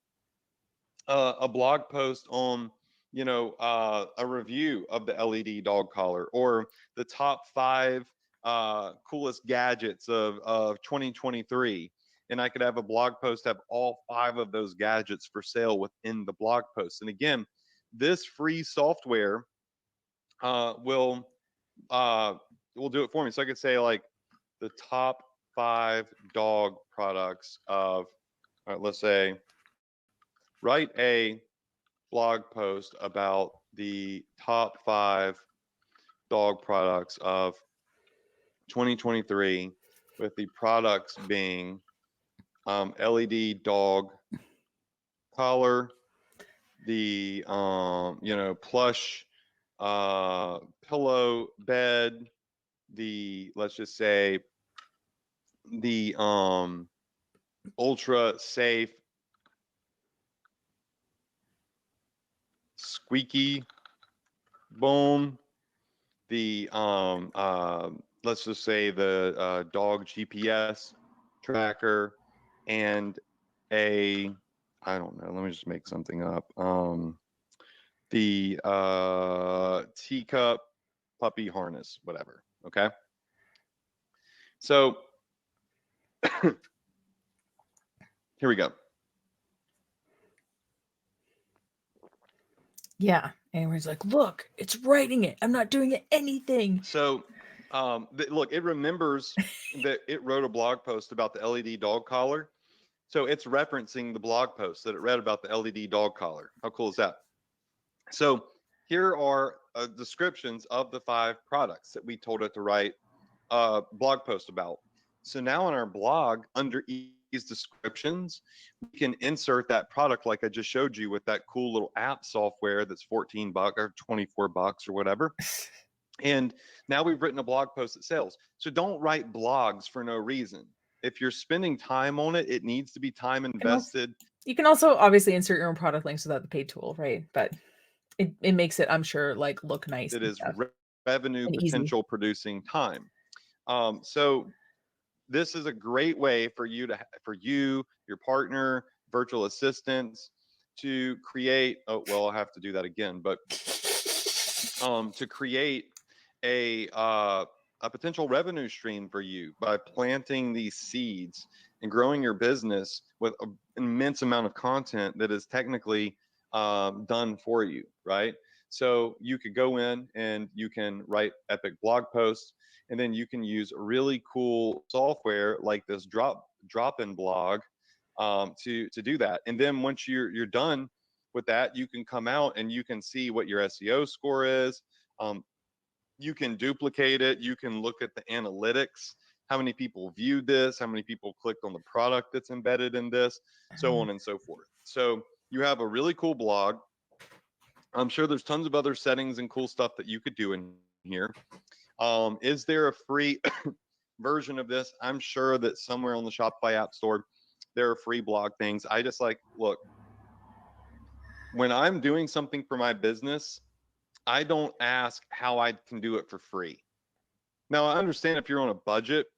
a blog post on a review of the LED dog collar or the top 5 coolest gadgets of 2023, and I could have a blog post have all 5 of those gadgets for sale within the blog post. And again, this free software uh, will will do it for me. So I could say like the top 5 dog products of, all right, let's say, write a blog post about the top 5 dog products of 2023, with the products being LED dog collar, the plush pillow bed, the, let's just say, the ultra safe squeaky bone, the let's just say the dog GPS tracker, and a, I don't know, let me just make something up. The teacup puppy harness, whatever. Okay. So here we go. Yeah. And everyone's like, look, it's writing it. I'm not doing anything. So look, it remembers that it wrote a blog post about the LED dog collar. So it's referencing the blog post that it read about the LED dog collar. How cool is that? So here are descriptions of the 5 products that we told it to write a blog post about. So now on our blog, under these descriptions, we can insert that product like I just showed you with that cool little app software that's 14 bucks or 24 bucks or whatever. And now we've written a blog post that sells. So don't write blogs for no reason. If you're spending time on it, it needs to be time invested. You can also obviously insert your own product links without the paid tool, right? But it makes it, I'm sure, like look nice It and is stuff revenue and easy. potential producing time. So this is a great way for you, your partner, virtual assistants, to create. Oh well, I'll have to do that again, but to create a potential revenue stream for you by planting these seeds and growing your business with an immense amount of content that is technically done for you, right? So you could go in and you can write epic blog posts, and then you can use really cool software like this drop-in blog to do that. And then once you're done with that, you can come out and you can see what your SEO score is. You can duplicate it. You can look at the analytics, how many people viewed this, how many people clicked on the product that's embedded in this, so on and so forth. So you have a really cool blog. I'm sure there's tons of other settings and cool stuff that you could do in here. Is there a free version of this? I'm sure that somewhere on the Shopify App Store there are free blog things. I just like, look, when I'm doing something for my business, I don't ask how I can do it for free. Now, I understand if you're on a budget,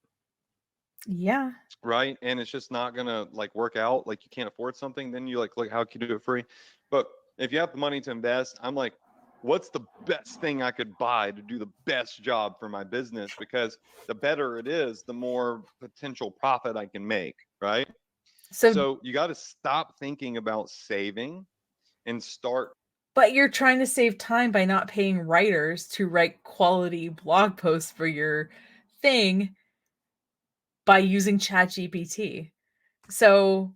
Yeah. right? And it's just not gonna like work out, like you can't afford something, then you like, look, how can you do it free? But if you have the money to invest, I'm like, what's the best thing I could buy to do the best job for my business? Because the better it is, the more potential profit I can make, right? So, So you got to stop thinking about saving and start but you're trying to save time by not paying writers to write quality blog posts for your thing by using ChatGPT. So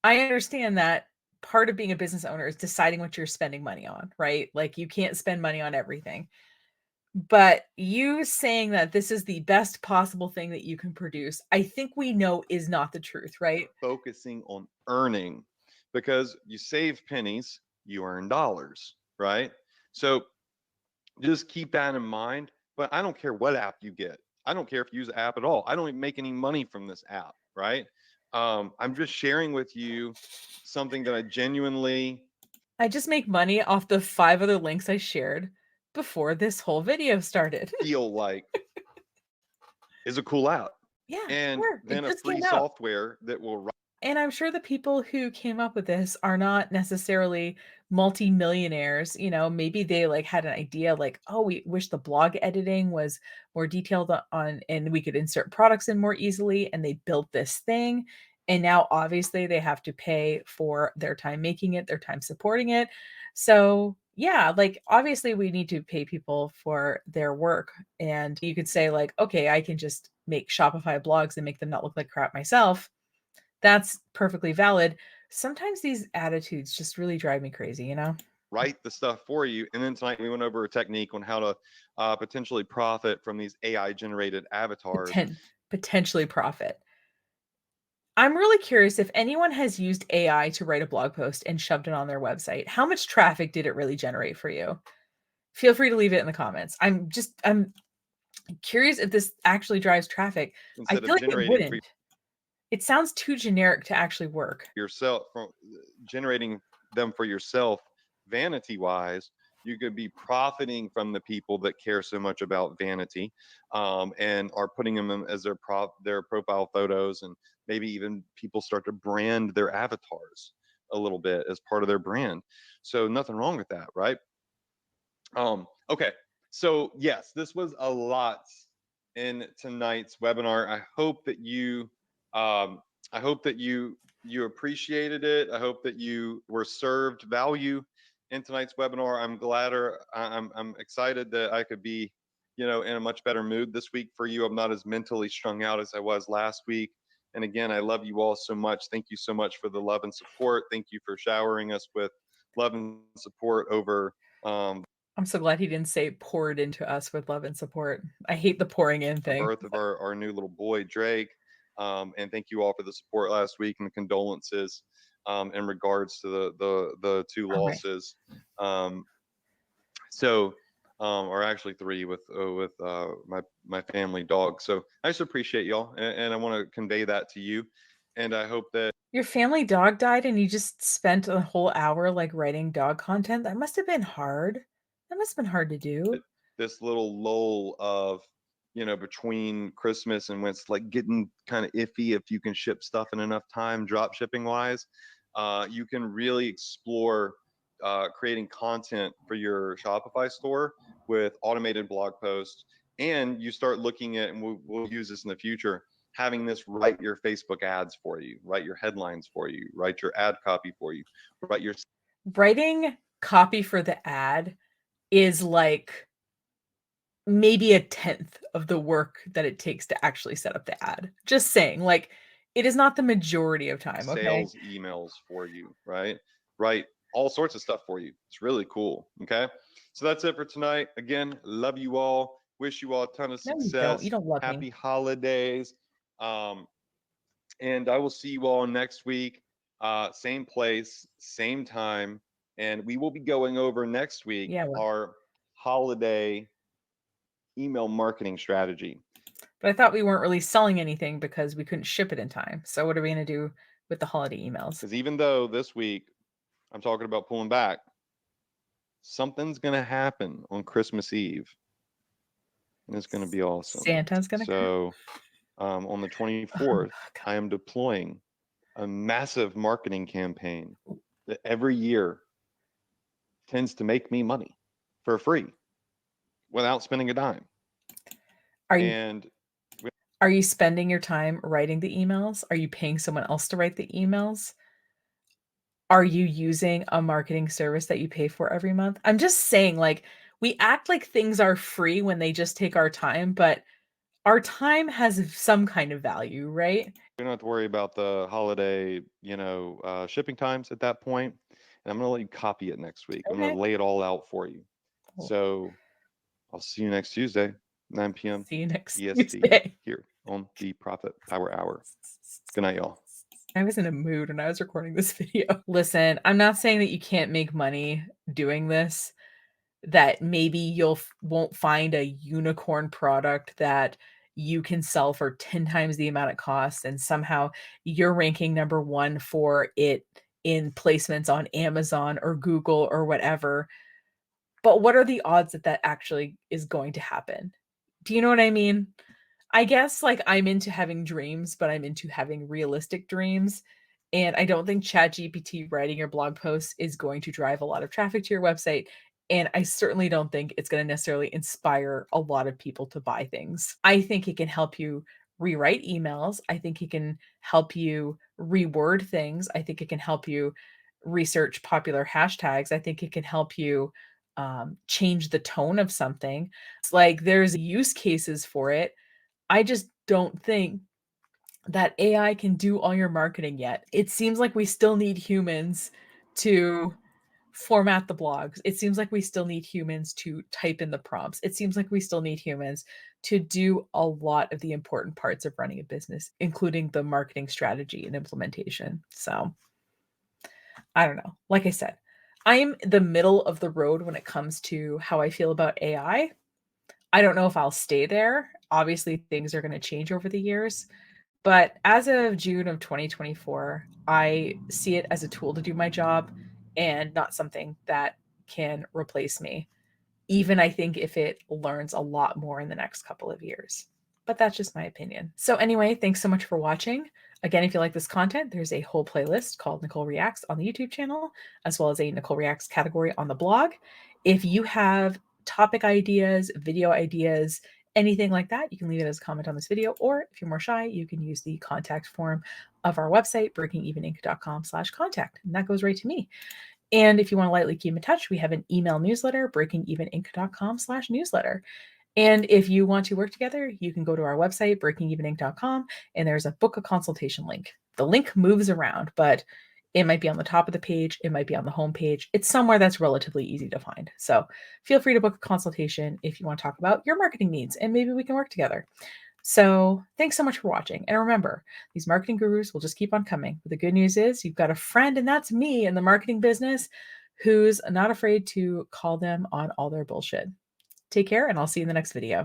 I understand that part of being a business owner is deciding what you're spending money on, right? Like you can't spend money on everything. But you saying that this is the best possible thing that you can produce, I think we know is not the truth, right? focusing on earning, because you save pennies, you earn dollars, right? So just keep that in mind. But I don't care what app you get. I don't care if you use the app at all. I don't even make any money from this app, right? I'm just sharing with you something that I genuinely I just make money off the 5 other links I shared before this whole video started. feel like is a cool app. Yeah, And sure. It then a just free came out. software that will And I'm sure the people who came up with this are not necessarily multi-millionaires, maybe they, like, had an idea like, "Oh, we wish the blog editing was more detailed on and we could insert products in more easily," and they built this thing, and now obviously they have to pay for their time making it, their time supporting it. So, yeah, like, obviously we need to pay people for their work, and you could say like, "Okay, I can just make Shopify blogs and make them not look like crap myself." That's perfectly valid. Sometimes these attitudes just really drive me crazy, you know? write the stuff for you. And then tonight we went over a technique on how to potentially profit from these AI generated avatars. Potentially profit. I'm really curious if anyone has used AI to write a blog post and shoved it on their website. How much traffic did it really generate for you? Feel free to leave it in the comments. I'm curious if this actually drives traffic. I Instead feel of like it generating for wouldn't. It sounds too generic to actually work. yourself, from generating them for yourself, vanity wise, you could be profiting from the people that care so much about vanity, and are putting them as their profile photos, and maybe even people start to brand their avatars a little bit as part of their brand. So nothing wrong with that, right? Okay. So yes, this was a lot in tonight's webinar. Um, I hope that you appreciated it. I hope that you were served value in tonight's webinar. I'm excited that I could be, in a much better mood this week for you. I'm not as mentally strung out as I was last week. And again, I love you all so much. Thank you so much for the love and support. Thank you for showering us with love and support over I'm so glad he didn't say poured into us with love and support. I hate the pouring in the thing. birth of our new little boy, Drake. And thank you all for the support last week and the condolences in regards to the two All right. losses. Um, so, or actually three with my family dog. So I just appreciate y'all, and I want to convey that to you. And I hope that Your family dog died and you just spent a whole hour, like, writing dog content? That must have been hard. That must have been hard to do. this little lull of, between Christmas and when it's like getting kind of iffy if you can ship stuff in enough time, drop shipping wise, you can really explore creating content for your Shopify store with automated blog posts. And you start looking at, and we'll use this in the future, having this write your Facebook ads for you, write your headlines for you, write your ad copy for you, write your Writing copy for the ad is, like, maybe a tenth of the work that it takes to actually set up the ad. Just saying, like, it is not the majority of time, okay? sales emails for you, right? Write all sorts of stuff for you. It's really cool. Okay. So that's it for tonight. Again, love you all. Wish you all a ton of No, you don't. You success. don't love me. Happy holidays. Um, and I will see you all next week. Same place, same time. And we will be going over next week Yeah, our holiday email marketing strategy. But I thought we weren't really selling anything because we couldn't ship it in time. So what are we going to do with the holiday emails? Because even though this week I'm talking about pulling back, something's going to happen on Christmas Eve. And it's going to be awesome. Santa's going to come. So on the 24th, I am deploying a massive marketing campaign that every year tends to make me money for free without spending a dime. Are you spending your time writing the emails? Are you paying someone else to write the emails? Are you using a marketing service that you pay for every month? I'm just saying, like, we act like things are free when they just take our time, but our time has some kind of value, right? We don't have to worry about the holiday, shipping times at that point. And I'm going to let you copy it next week. I'm going to lay it all out for you. Cool. So I'll see you next Tuesday, 9 p.m. See you next EST Tuesday here on the Profit Power Hour. Good night, y'all. I was in a mood when I was recording this video. Listen, I'm not saying that you can't make money doing this, that maybe you won't find a unicorn product that you can sell for 10 times the amount it costs, and somehow you're ranking number one for it in placements on Amazon or Google or whatever. But what are the odds that that actually is going to happen? Do you know what I mean? I guess, like, I'm into having dreams, but I'm into having realistic dreams. And I don't think ChatGPT writing your blog posts is going to drive a lot of traffic to your website. And I certainly don't think it's going to necessarily inspire a lot of people to buy things. I think it can help you rewrite emails. I think it can help you reword things. I think it can help you research popular hashtags. I think it can help you change the tone of something. It's like there's use cases for it. I just don't think that AI can do all your marketing yet. It seems like we still need humans to format the blogs. It seems like we still need humans to type in the prompts. It seems like we still need humans to do a lot of the important parts of running a business, including the marketing strategy and implementation. So I don't know. Like I said, I'm the middle of the road when it comes to how I feel about AI. I don't know if I'll stay there. Obviously, things are going to change over the years. But as of June of 2024, I see it as a tool to do my job and not something that can replace me, even I think if it learns a lot more in the next couple of years. But that's just my opinion. So anyway, thanks so much for watching. Again, if you like this content, there's a whole playlist called Nicole Reacts on the YouTube channel, as well as a Nicole Reacts category on the blog. If you have topic ideas, video ideas, anything like that, you can leave it as a comment on this video, or if you're more shy, you can use the contact form of our website, breakingeveninc.com/contact, and that goes right to me. And if you want to lightly keep in touch, we have an email newsletter, breakingeveninc.com/newsletter. And if you want to work together, you can go to our website, breakingeveninc.com, and there's a book a consultation link. The link moves around, but it might be on the top of the page. It might be on the home page. It's somewhere that's relatively easy to find. So feel free to book a consultation if you want to talk about your marketing needs, and maybe we can work together. So thanks so much for watching. And remember, these marketing gurus will just keep on coming. But the good news is you've got a friend, and that's me in the marketing business, who's not afraid to call them on all their bullshit. Take care, and I'll see you in the next video.